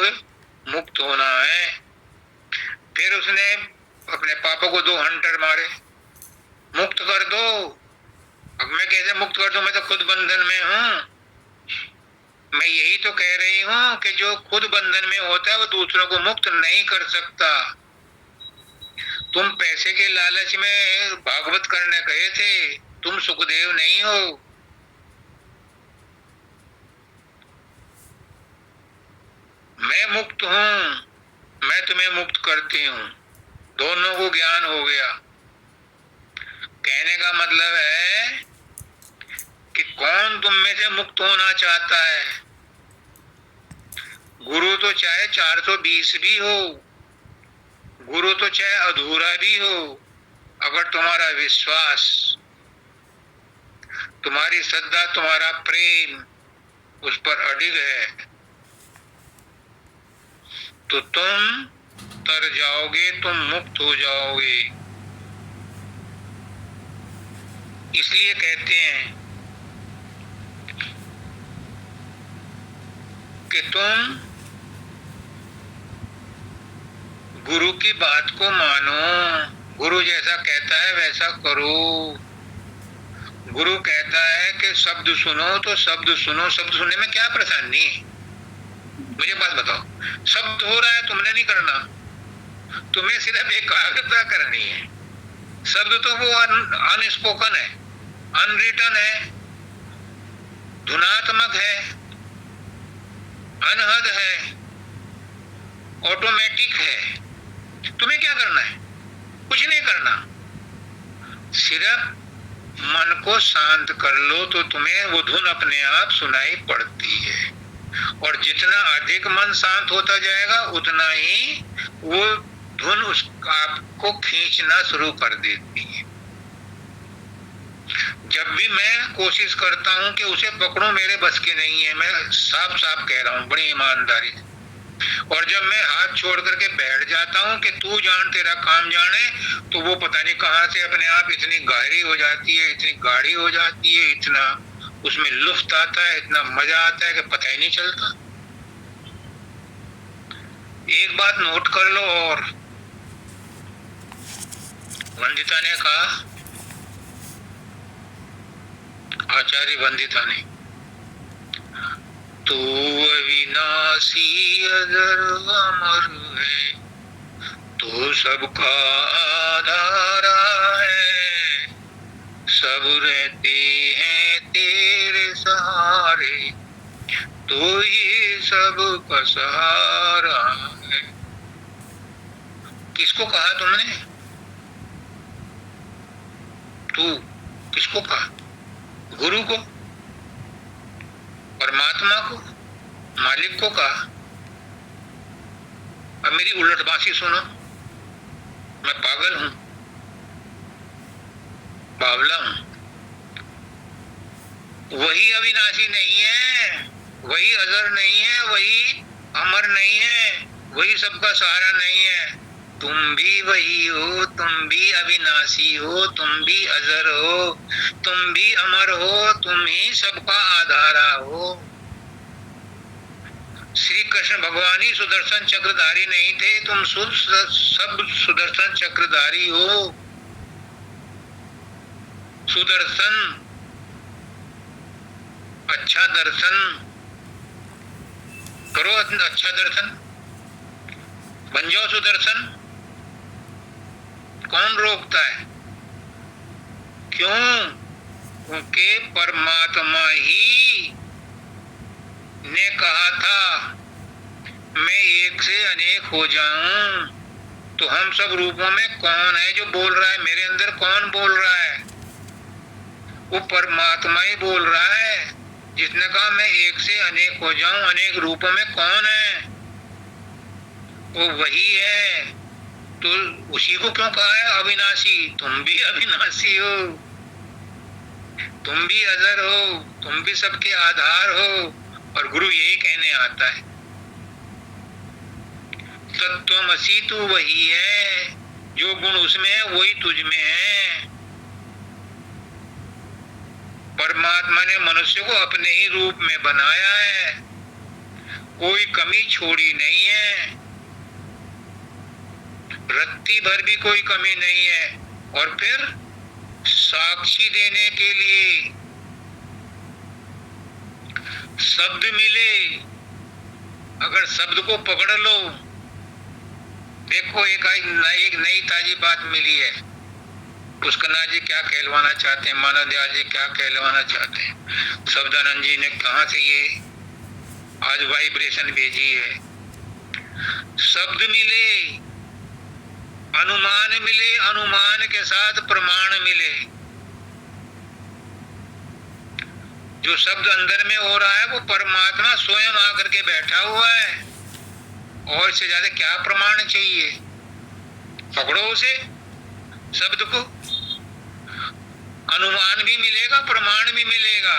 मुक्त होना है। फिर उसने अपने पापा को 2 हंटर मारे, मुक्त कर दो। अब मैं कैसे मुक्त कर दूं, मैं तो खुद बंधन में हूं। मैं यही तो कह रही हूं कि जो खुद बंधन में होता है वो दूसरों को मुक्त नहीं कर सकता। तुम पैसे के लालच में भागवत करने गए थे, तुम सुखदेव नहीं हो। मैं मुक्त हूं, मैं तुम्हें मुक्त करती हूं, दोनों को ज्ञान हो गया। कहने का मतलब है कि कौन तुम में से मुक्त होना चाहता है? गुरु तो चाहे 420 भी हो, गुरु तो चाहे अधूरा भी हो, अगर तुम्हारा विश्वास, तुम्हारी श्रद्धा, तुम्हारा प्रेम उस पर अडिग है तो तुम तर जाओगे, तुम मुक्त हो जाओगे। इसलिए कहते हैं कि तुम गुरु की बात को मानो, गुरु जैसा कहता है वैसा करो। गुरु कहता है कि शब्द सुनो तो शब्द सुनो, शब्द सुनने में क्या परेशानी है? मुझे बात बताओ, शब्द हो रहा है, तुमने नहीं करना, तुम्हें सिर्फ एकाग्रता करनी है। शब्द तो वो अनस्पोकन है, अनरिटन है, धुनात्मक है, अनहद है, ऑटोमेटिक है। तुम्हें क्या करना है? कुछ नहीं करना, सिर्फ मन को शांत कर लो तो तुम्हें वो धुन अपने आप सुनाई पड़ती है। और जितना अधिक मन शांत होता जाएगा उतना ही वो धुन उस आपको खींचना शुरू कर देती है। जब भी मैं कोशिश करता हूं कि उसे पकड़ूं, मेरे बस की नहीं है, मैं साफ साफ कह रहा हूं बड़ी ईमानदारी से। और जब मैं हाथ छोड़ करके बैठ जाता हूं कि तू जान, तेरा काम जाने, तो वो पता नहीं कहां से अपने आप इतनी गहरी हो जाती है, इतनी गाढ़ी हो जाती है, इतना उसमें लुत्फ आता है, इतना मजा आता है कि पता ही नहीं चलता। एक बात नोट कर लो, और वंदिता ने कहा, आचार्य वंदिता ने, तू अविनाशी अजर अमर है, तू सबका आधारा है, सब रहते हैं तेरे सहारे, तू ही सबका सहारा है। किसको कहा तुमने? तू किसको कहा? गुरु को, परमात्मा को, मालिक को कहा। अब मेरी उलटबांसी सुनो, मैं पागल हूं, बावला हूं। वही अविनाशी नहीं है, वही अजर नहीं है, वही अमर नहीं है, वही सबका सहारा नहीं है। तुम भी वही हो, तुम भी अविनाशी हो, तुम भी अजर हो, तुम भी अमर हो, तुम ही सबका आधारा हो। श्री कृष्ण भगवान ही सुदर्शन चक्रधारी नहीं थे, तुम सब सुदर्शन चक्रधारी हो। सुदर्शन, अच्छा दर्शन करो, अच्छा दर्शन बन जाओ सुदर्शन। कौन रोकता है? क्यों? क्योंकि परमात्मा ही ने कहा था मैं एक से अनेक हो जाऊं। तो हम सब रूपों में कौन है जो बोल रहा है? मेरे अंदर कौन बोल रहा है? वो परमात्मा ही बोल रहा है, जिसने कहा मैं एक से अनेक हो जाऊं। अनेक रूपों में कौन है? वो वही है। तो उसी को क्यों कहा है अविनाशी? तुम भी अविनाशी हो, तुम भी अजर हो, तुम भी सबके आधार हो। और गुरु यही कहने आता है, तत्वमसी तू वही है, जो गुण उसमें है वही तुझ में है। परमात्मा ने मनुष्य को अपने ही रूप में बनाया है, कोई कमी छोड़ी नहीं है, रत्ती भर भी कोई कमी नहीं है। और फिर साक्षी देने के लिए शब्द मिले, अगर शब्द को पकड़ लो। देखो एक नई ताजी बात मिली है। पुष्करनाथ जी क्या कहलवाना चाहते हैं, मानव दयाल जी क्या कहलवाना चाहते हैं, शब्दानंद जी ने कहां से ये आज वाइब्रेशन भेजी है। शब्द मिले, अनुमान मिले, अनुमान के साथ प्रमाण मिले। जो शब्द अंदर में हो रहा है वो परमात्मा स्वयं आकर के बैठा हुआ है, और इससे ज्यादा क्या प्रमाण चाहिए? पकड़ो उसे, शब्द को। अनुमान भी मिलेगा, प्रमाण भी मिलेगा,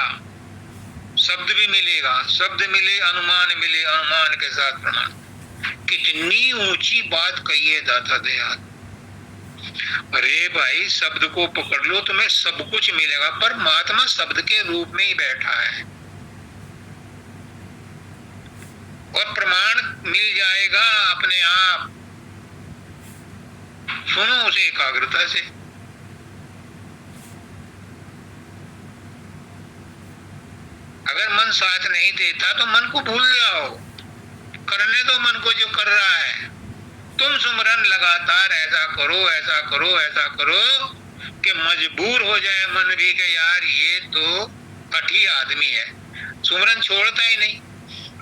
शब्द भी मिलेगा। शब्द मिले, अनुमान मिले, अनुमान के साथ प्रमाण। कितनी ऊंची बात कही है दाता दयाल। अरे भाई, शब्द को पकड़ लो, तुम्हें सब कुछ मिलेगा। परमात्मा शब्द के रूप में ही बैठा है, और प्रमाण मिल जाएगा अपने आप। सुनो उसे एकाग्रता से। अगर मन साथ नहीं देता तो मन को भूल जाओ, करने दो मन को जो कर रहा है। तुम सुमरन लगातार ऐसा करो, ऐसा करो, ऐसा करो कि मजबूर हो जाए मन भी कि यार ये तो कठी आदमी है, सुमरन छोड़ता ही नहीं।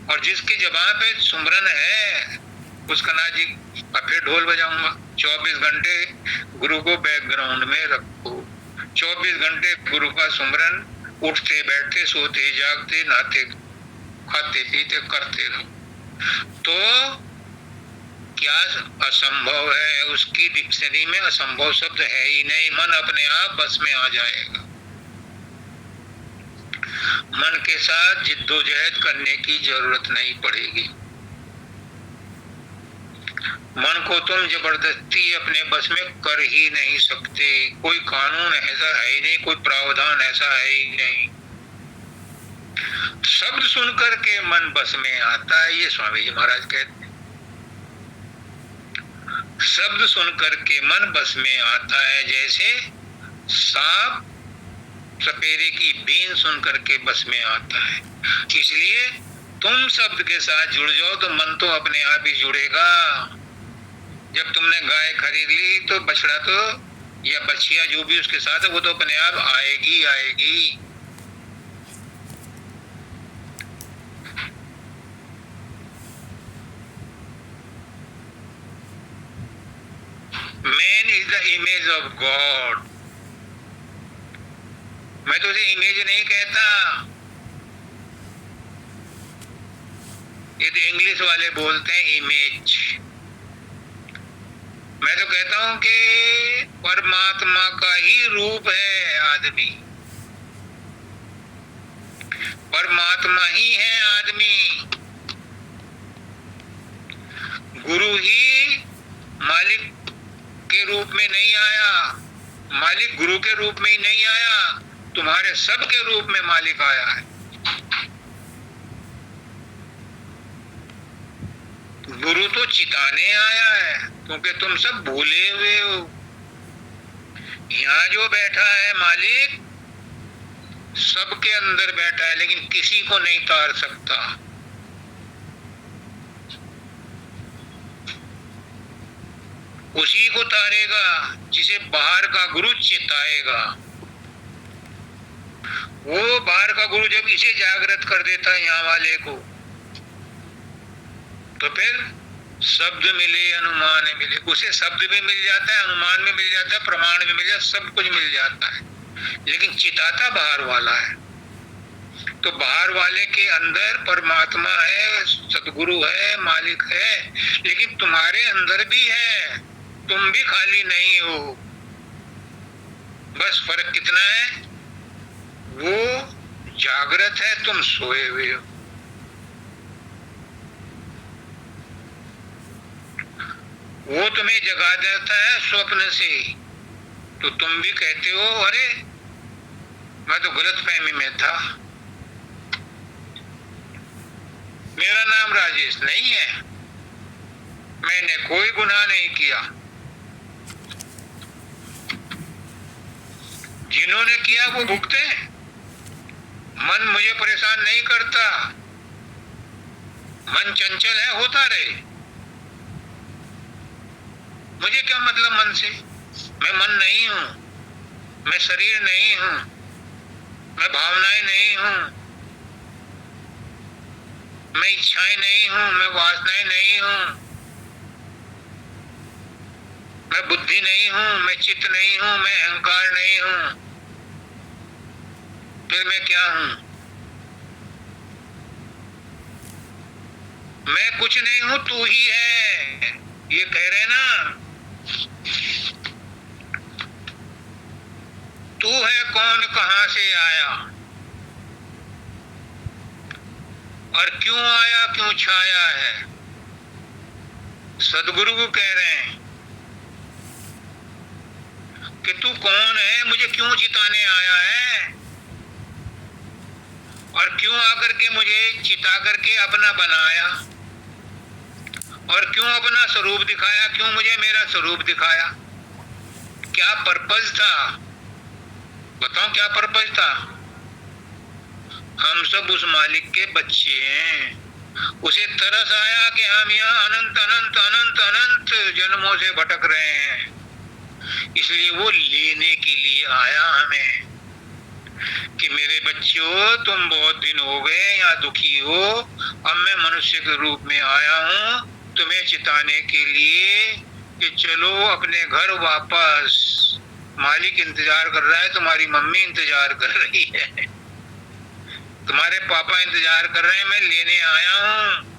और जिसके जबान पे सुमरन है उसका ना जी अब फिर ढोल बजाऊंगा। 24 घंटे गुरु को बैकग्राउंड में रखो, 24 घंटे गुरु का सुमरन, उठते बैठते सोते जागते नहाते खाते पीते करते रहो। तो क्या असंभव है? उसकी डिक्शनरी में असंभव शब्द है ही नहीं। मन अपने आप बस में आ जाएगा। मन के साथ जिद्दोजहद करने की जरूरत नहीं पड़ेगी। मन को तुम जबरदस्ती अपने बस में कर ही नहीं सकते। कोई कानून ऐसा है ही नहीं, कोई प्रावधान ऐसा है ही नहीं। शब्द सुनकर के मन बस में आता है, ये स्वामी जी महाराज कहते हैं। शब्द सुनकर के मन बस में आता है, जैसे सांप सपेरे की बीन सुनकर के बस में आता है। इसलिए तुम शब्द के साथ जुड़ जाओ तो मन तो अपने आप ही जुड़ेगा। जब तुमने गाय खरीद ली तो बछड़ा तो या बछिया जो भी उसके साथ है वो तो अपने आप आएगी आएगी। Man is the image of God. मैं तो उसे इमेज नहीं कहता, ये तो इंग्लिश वाले बोलते हैं इमेज। मैं तो कहता हूं कि परमात्मा का ही रूप है आदमी, परमात्मा ही है आदमी। गुरु ही मालिक के रूप में नहीं आया, मालिक गुरु के रूप में ही नहीं आया, तुम्हारे सब के रूप में मालिक आया है। गुरु तो चिताने आया है क्योंकि तुम सब भूले हुए हो। यहाँ जो बैठा है मालिक सबके अंदर बैठा है, लेकिन किसी को नहीं तार सकता। उसी को तारेगा जिसे बाहर का गुरु चिताएगा। वो बाहर का गुरु जब इसे जागृत कर देता है यहाँ वाले को, तो फिर शब्द मिले अनुमान मिले, उसे शब्द भी मिल जाता है, अनुमान भी मिल जाता है, प्रमाण भी मिल जाता है, सब कुछ मिल जाता है, लेकिन चिताता बाहर वाला है। तो बाहर वाले के अंदर परमात्मा है, सदगुरु है, मालिक है, लेकिन तुम्हारे अंदर भी है, तुम भी खाली नहीं हो। बस फर्क कितना है, वो जागृत है, तुम सोए हुए हो। वो तुम्हें जगा देता है स्वप्न से, तो तुम भी कहते हो अरे मैं तो गलतफहमी में था, मेरा नाम राजेश नहीं है, मैंने कोई गुनाह नहीं किया। जिन्होंने किया वो भुगते। मन मुझे परेशान नहीं करता, मन चंचल है, होता रहे, मुझे क्या मतलब मन से। मैं मन नहीं हूं, मैं शरीर नहीं हूं, मैं भावनाएं नहीं हूं, मैं इच्छाएं नहीं हूं, मैं वासनाएं नहीं हूं, मैं बुद्धि नहीं हूं, मैं चित्त नहीं हूं, मैं अहंकार नहीं हूं, फिर मैं क्या हूं? मैं कुछ नहीं हूं, तू ही है, ये कह रहे ना। तू है कौन, कहां से आया और क्यों आया, क्यों छाया है? सदगुरु को कह रहे हैं कि तू कौन है, मुझे क्यों चिताने आया है और क्यों आकर के मुझे चिता करके अपना बनाया और क्यों अपना स्वरूप दिखाया, क्यों मुझे मेरा स्वरूप दिखाया? क्या पर्पस था? बताओ क्या पर्पस था? हम सब उस मालिक के बच्चे हैं। उसे तरस आया कि हम यहाँ अनंत अनंत अनंत अनंत जन्मों से भटक रहे हैं, इसलिए वो लेने के लिए आया हमें कि मेरे बच्चों, तुम बहुत दिन हो गए यहाँ दुखी हो, अब मैं मनुष्य के रूप में आया हूँ तुम्हें चिताने के लिए कि चलो अपने घर वापस। मालिक इंतजार कर रहा है, तुम्हारी मम्मी इंतजार कर रही है, तुम्हारे पापा इंतजार कर रहे हैं, मैं लेने आया हूँ,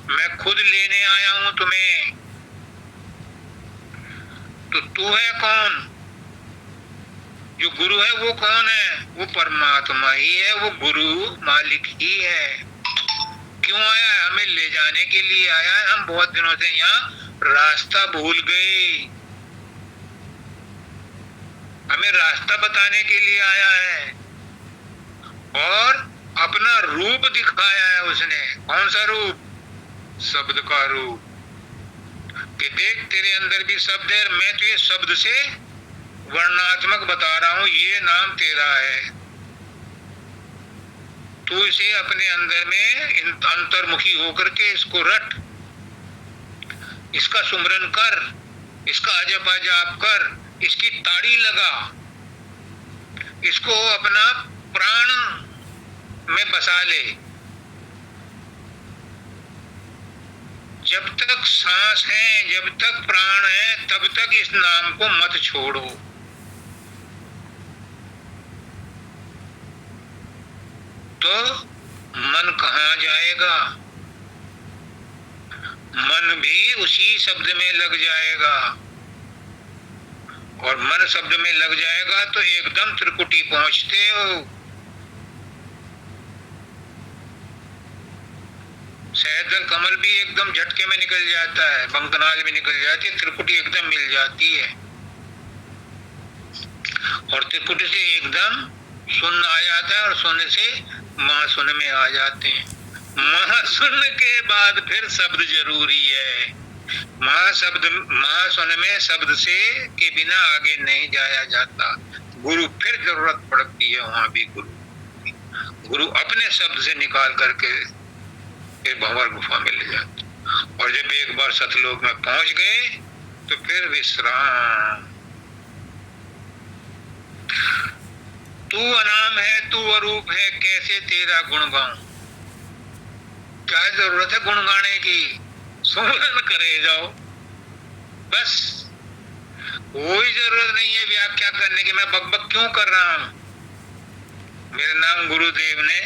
मैं खुद लेने आया हूँ तुम्हें। तो तू है कौन? जो गुरु है वो कौन है? वो परमात्मा ही है, वो गुरु मालिक ही है। क्यों आया है? हमें ले जाने के लिए आया है। हम बहुत दिनों से यहाँ रास्ता भूल गए, हमें रास्ता बताने के लिए आया है और अपना रूप दिखाया है उसने। कौन सा रूप? शब्द का रूप, कि देख तेरे अंदर भी शब्द है, मैं तो ये शब्द से वर्णात्मक बता रहा हूं, ये नाम तेरा है, तू इसे अपने अंदर में अंतर्मुखी होकर के इसको रट, इसका सुमरन कर, इसका अजप अजाप कर, इसकी ताड़ी लगा, इसको अपना प्राण में बसा ले। जब तक सांस है, जब तक प्राण है, तब तक इस नाम को मत छोड़ो। तो मन कहाँ जाएगा? मन भी उसी शब्द में लग जाएगा, और मन शब्द में लग जाएगा तो एकदम त्रिकुटी पहुंचते हो। सहजल कमल भी एकदम झटके में निकल जाता है, बंकनाल भी निकल जाती है, त्रिकुटी एकदम मिल जाती है, और त्रिकुटी से एकदम शून्य आ जाता है, और शून्य से महाशून्य में आ जाते हैं। महाशून्य के बाद फिर शब्द जरूरी है। महाशून्य में शब्द से के बिना आगे नहीं जाया जाता। गुरु फिर जरूरत पड़ती है, वहां भी गुरु अपने शब्द से निकाल करके फिर भंवर गुफा में ले जाते। और जब एक बार सतलोक में पहुंच गए तो फिर विश्राम। तू अनाम है, तू अरूप है, कैसे तेरा गुण गाऊं? क्या जरूरत है गुण गाने की? सुमरन करे जाओ बस, कोई जरूरत नहीं है व्याख्या करने की। मैं बकबक क्यों कर रहा हूं? मेरे नाम गुरुदेव ने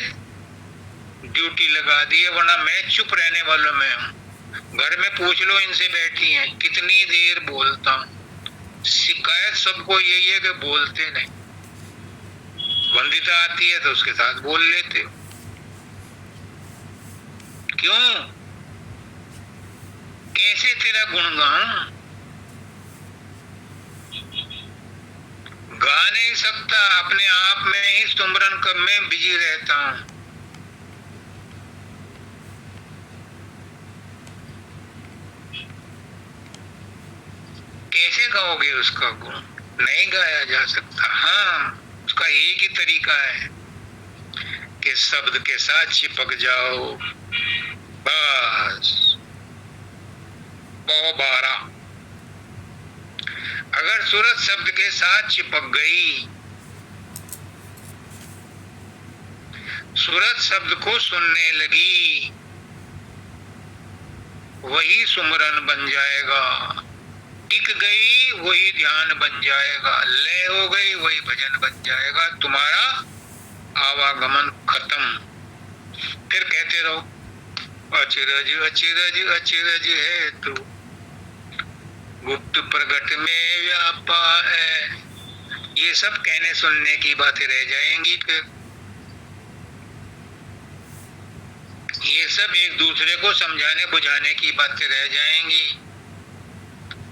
ड्यूटी लगा दी है, वरना मैं चुप रहने वालों में हूँ। घर में पूछ लो, इनसे बैठी हैं, कितनी देर बोलता हूँ। शिकायत सबको यही है कि बोलते नहीं। वंदिता आती है तो उसके साथ बोल लेते हो। क्यों? कैसे तेरा गुण गाऊं? गा नहीं सकता, अपने आप में ही सुमरन कब में बिजी रहता हूं। कैसे गाओगे उसका गुण? नहीं गाया जा सकता। हाँ, उसका एक ही तरीका है कि शब्द के साथ चिपक जाओ, बस। 12 अगर सूरत शब्द के साथ चिपक गई, सूरत शब्द को सुनने लगी, वही सुमरन बन जाएगा। टिक गई वही ध्यान बन जाएगा, लय हो गई वही भजन बन जाएगा। तुम्हारा आवागमन खत्म। फिर कहते रहो अचिरज अचिरज अचिरज है तू, गुप्त प्रगट में व्यापा है। ये सब कहने सुनने की बातें रह जाएंगी। फिर ये सब एक दूसरे को समझाने बुझाने की बातें रह जाएंगी।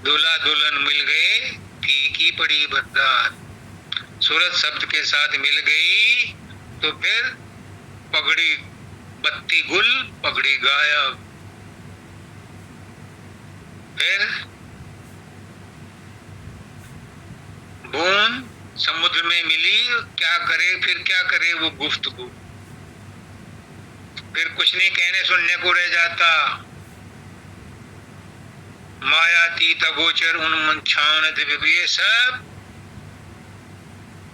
दूल्हा दुल्हन मिल गए, फीकी पड़ी बरसात। सूरत शब्द के साथ मिल गई तो फिर पगड़ी बत्ती गुल, पगड़ी गायब। फिर बूंद समुद्र में मिली, क्या करे? फिर क्या करे वो गुफ्तगू? फिर कुछ नहीं कहने सुनने को रह जाता। मायातीत अगोचर उन्मुंछावन दिव्य, ये सब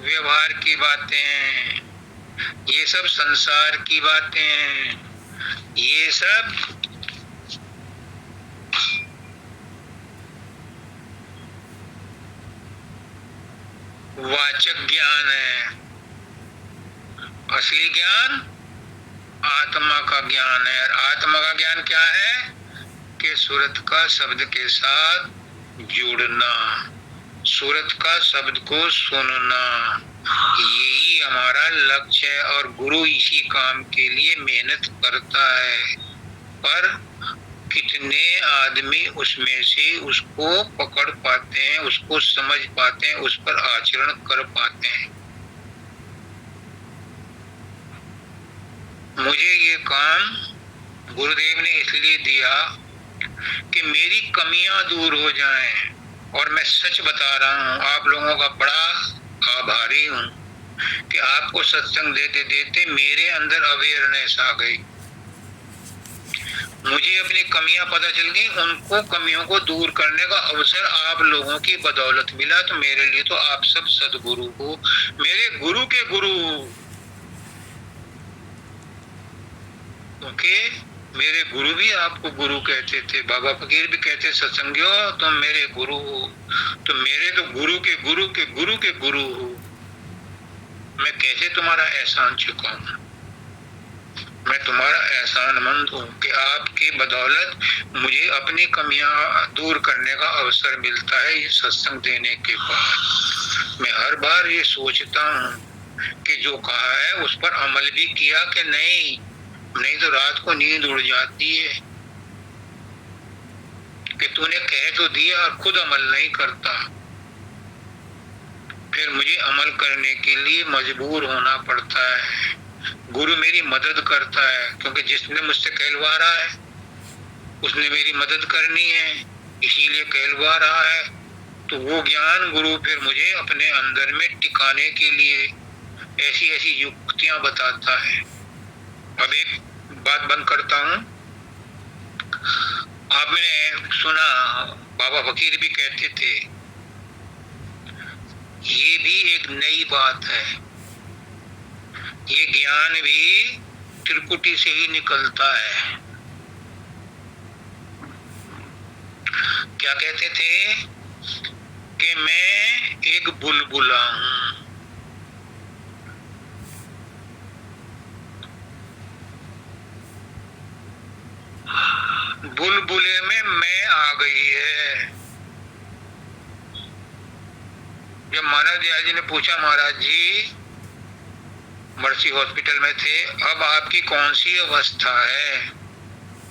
व्यवहार की बातें हैं, ये सब संसार की बातें हैं, ये सब वाचक ज्ञान है। असली ज्ञान आत्मा का ज्ञान है। और आत्मा का ज्ञान क्या है कि सूरत का शब्द के साथ जुड़ना, सूरत का शब्द को सुनना, यही हमारा लक्ष्य है। और गुरु इसी काम के लिए मेहनत करता है, पर कितने आदमी उसमें से उसको पकड़ पाते हैं, उसको समझ पाते हैं, उस पर आचरण कर पाते हैं। मुझे ये काम गुरुदेव ने इसलिए दिया कि मेरी कमियां दूर हो जाएं। और मैं सच बता रहा हूँ, आप लोगों का बड़ा आभारी हूँ कि आपको सत्संग देते देते मेरे अंदर अवेयरनेस आ गई। मुझे अपनी कमियां पता चल गई, उनको कमियों को दूर करने का अवसर आप लोगों की बदौलत मिला। तो मेरे लिए तो आप सब सदगुरु हो, मेरे गुरु के गुरु, क्योंकि मेरे गुरु भी आपको गुरु कहते थे। बाबा फकीर भी कहते सत्संगियो तुम मेरे गुरु हो। तो मेरे तो गुरु के गुरु के गुरु के गुरु हो। मैं कैसे तुम्हारा एहसान चुकाऊं? मैं तुम्हारा एहसानमंद हूँ कि आपकी बदौलत मुझे अपनी कमियां दूर करने का अवसर मिलता है ये सत्संग देने के बाद। मैं हर बार ये सोचता हूँ कि जो कहा है उस पर अमल भी किया कि नहीं तो रात को नींद उड़ जाती है कि तूने कह तो दिया और खुद अमल नहीं करता। फिर मुझे अमल करने के लिए मजबूर होना पड़ता है। गुरु मेरी मदद करता है, क्योंकि जिसने मुझसे कहलवा रहा है उसने मेरी मदद करनी है, इसीलिए कहलवा रहा है। तो वो ज्ञान गुरु फिर मुझे अपने अंदर में टिकाने के लिए ऐसी ऐसी युक्तियां बताता है। अब एक बात बंद करता हूँ। आपने सुना बाबा फकीर भी कहते थे, ये भी एक नई बात है, ये ज्ञान भी त्रिकुटी से ही निकलता है। क्या कहते थे कि मैं एक बुलबुला हूं, बुलबुले में मैं आ गई है। जब मानव दयाल जी ने पूछा, महाराज जी मर्सी हॉस्पिटल में थे, अब आपकी कौन सी अवस्था है?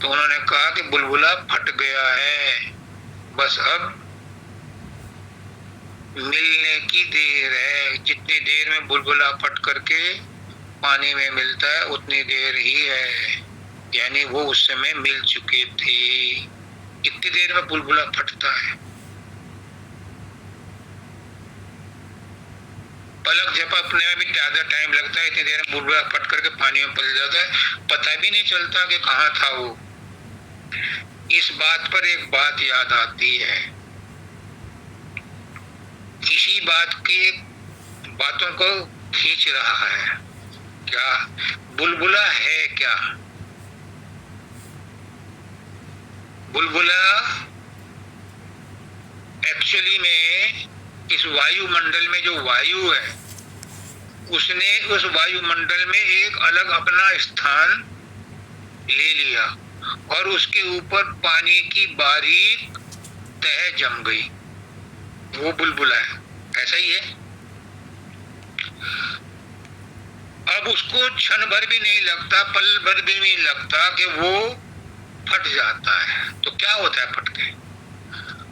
तो उन्होंने कहा कि बुलबुला फट गया है, बस अब मिलने की देर है। जितनी देर में बुलबुला फट करके पानी में मिलता है उतनी देर ही है, यानी वो उस समय मिल चुके थे। कितनी देर में बुलबुला फटता है? पलक झपकने में भी ज्यादा टाइम लगता है, इतनी देर में बुलबुला फट करके पानी में पल जाता है, पता भी नहीं चलता कि कहाँ था वो। इस बात पर एक बात याद आती है, इसी बात की बातों को खींच रहा है। क्या बुलबुला है? क्या बुलबुला एक्चुअली में इस वायुमंडल में जो वायु है उसने उस वायुमंडल में एक अलग अपना स्थान ले लिया और उसके ऊपर पानी की बारीक तह जम गई, वो बुलबुला है। ऐसा ही है। अब उसको क्षण भर भी नहीं लगता, पल भर भी नहीं लगता कि वो फट जाता है। तो क्या होता है फट के?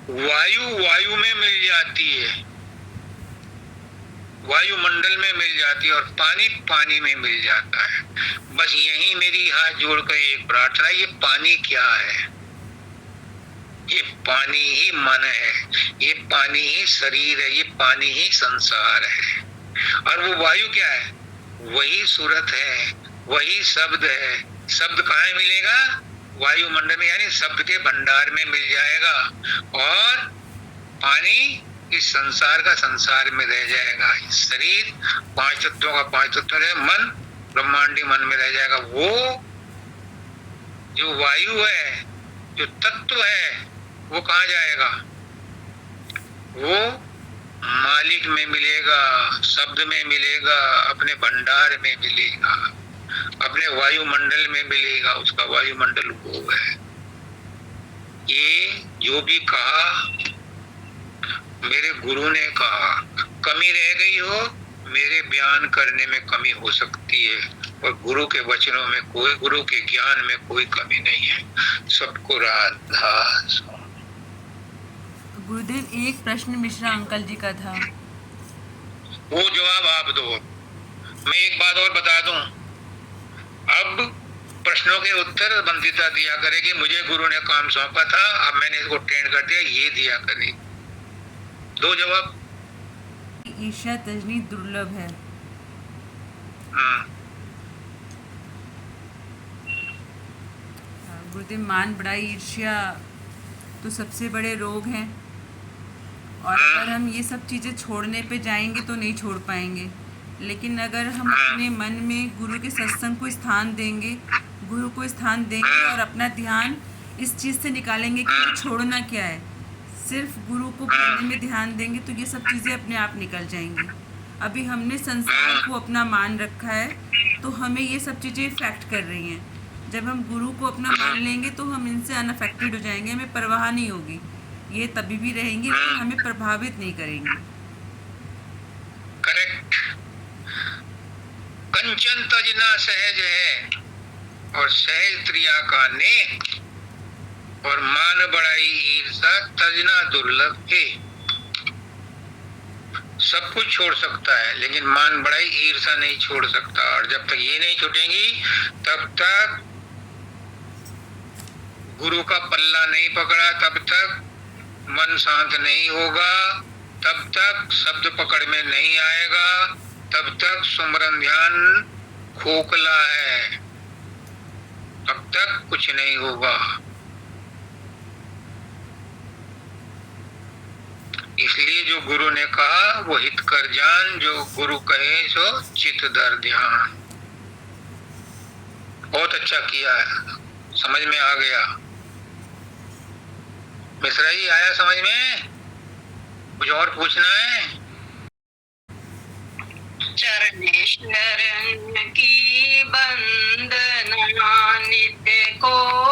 वायु में मिल जाती है, वायुमंडल में मिल जाती है और पानी पानी में मिल जाता है। बस यही मेरी हाथ जोड़कर एक प्रार्थना, ये पानी क्या है? ये पानी ही मन है, ये पानी ही शरीर है, ये पानी ही संसार है। और वो वायु क्या है? वही सूरत है, वही शब्द है, शब्द कहाँ मिलेगा? वायुमंडल में, यानी शब्द के भंडार में मिल जाएगा। और पानी इस संसार का संसार में रह जाएगा। शरीर पांच तत्वों का पांच तत्व रहे, मन ब्रह्मांडी मन में रह जाएगा। वो जो वायु है, जो तत्व है, वो कहाँ जाएगा? वो मालिक में मिलेगा, शब्द में मिलेगा, अपने भंडार में मिलेगा, अपने वायुमंडल में मिलेगा। उसका वायुमंडल वो है। ये जो भी कहा मेरे गुरु ने कहा, कमी रह गई हो मेरे बयान करने में कमी हो सकती है, और गुरु के वचनों में कोई, गुरु के ज्ञान में कोई कमी नहीं है। सबको राधा। गुरुदेव, एक प्रश्न मिश्रा अंकल जी का था, वो जवाब आप दो। मैं एक बात और बता दूं, अब प्रश्नों के उत्तर बंदिता दिया करेगी। मुझे गुरु ने काम सौंपा था, अब मैंने इसको ट्रेंड कर दिया, ये दिया करे। दो जवाब। ईर्ष्या तजनी दुर्लभ है। गुरुदेव, मान बढ़ाई ईर्ष्या तो सबसे बड़े रोग हैं, और अगर हम ये सब चीज़ें छोड़ने पे जाएंगे तो नहीं छोड़ पाएंगे। लेकिन अगर हम अपने मन में गुरु के सत्संग को स्थान देंगे, गुरु को स्थान देंगे और अपना ध्यान इस चीज़ से निकालेंगे कि छोड़ना क्या है, सिर्फ गुरु को पढ़ने में ध्यान देंगे तो ये सब चीज़ें अपने आप निकल जाएंगी। अभी हमने संसार को अपना मान रखा है तो हमें ये सब चीज़ें इफेक्ट कर रही हैं। जब हम गुरु को अपना मान लेंगे तो हम इनसे अनअफेक्टेड हो जाएंगे, हमें परवाह नहीं होगी। ये तभी भी रहेंगी लेकिन हमें प्रभावित नहीं करेंगी। करेक्ट। कंचन तजना सहज है और सहज त्रिया का ने, और मान बढ़ाई ईर्षा तजना दुर्लभ है। सब कुछ छोड़ सकता है लेकिन मान बढ़ाई ईर्षा नहीं छोड़ सकता। और जब तक ये नहीं छूटेंगी तब तक गुरु का पल्ला नहीं पकड़ा, तब तक मन शांत नहीं होगा, तब तक शब्द पकड़ में नहीं आएगा, तब तक सुमरन ध्यान खोखला है, तब तक कुछ नहीं होगा। इसलिए जो गुरु ने कहा वो हित कर जान, जो गुरु कहे सो चित धर ध्यान। बहुत अच्छा किया है, समझ में आ गया। मिश्रा जी, आया समझ में? कुछ और पूछना है? चरणेश्वरन की बंदना नित्य को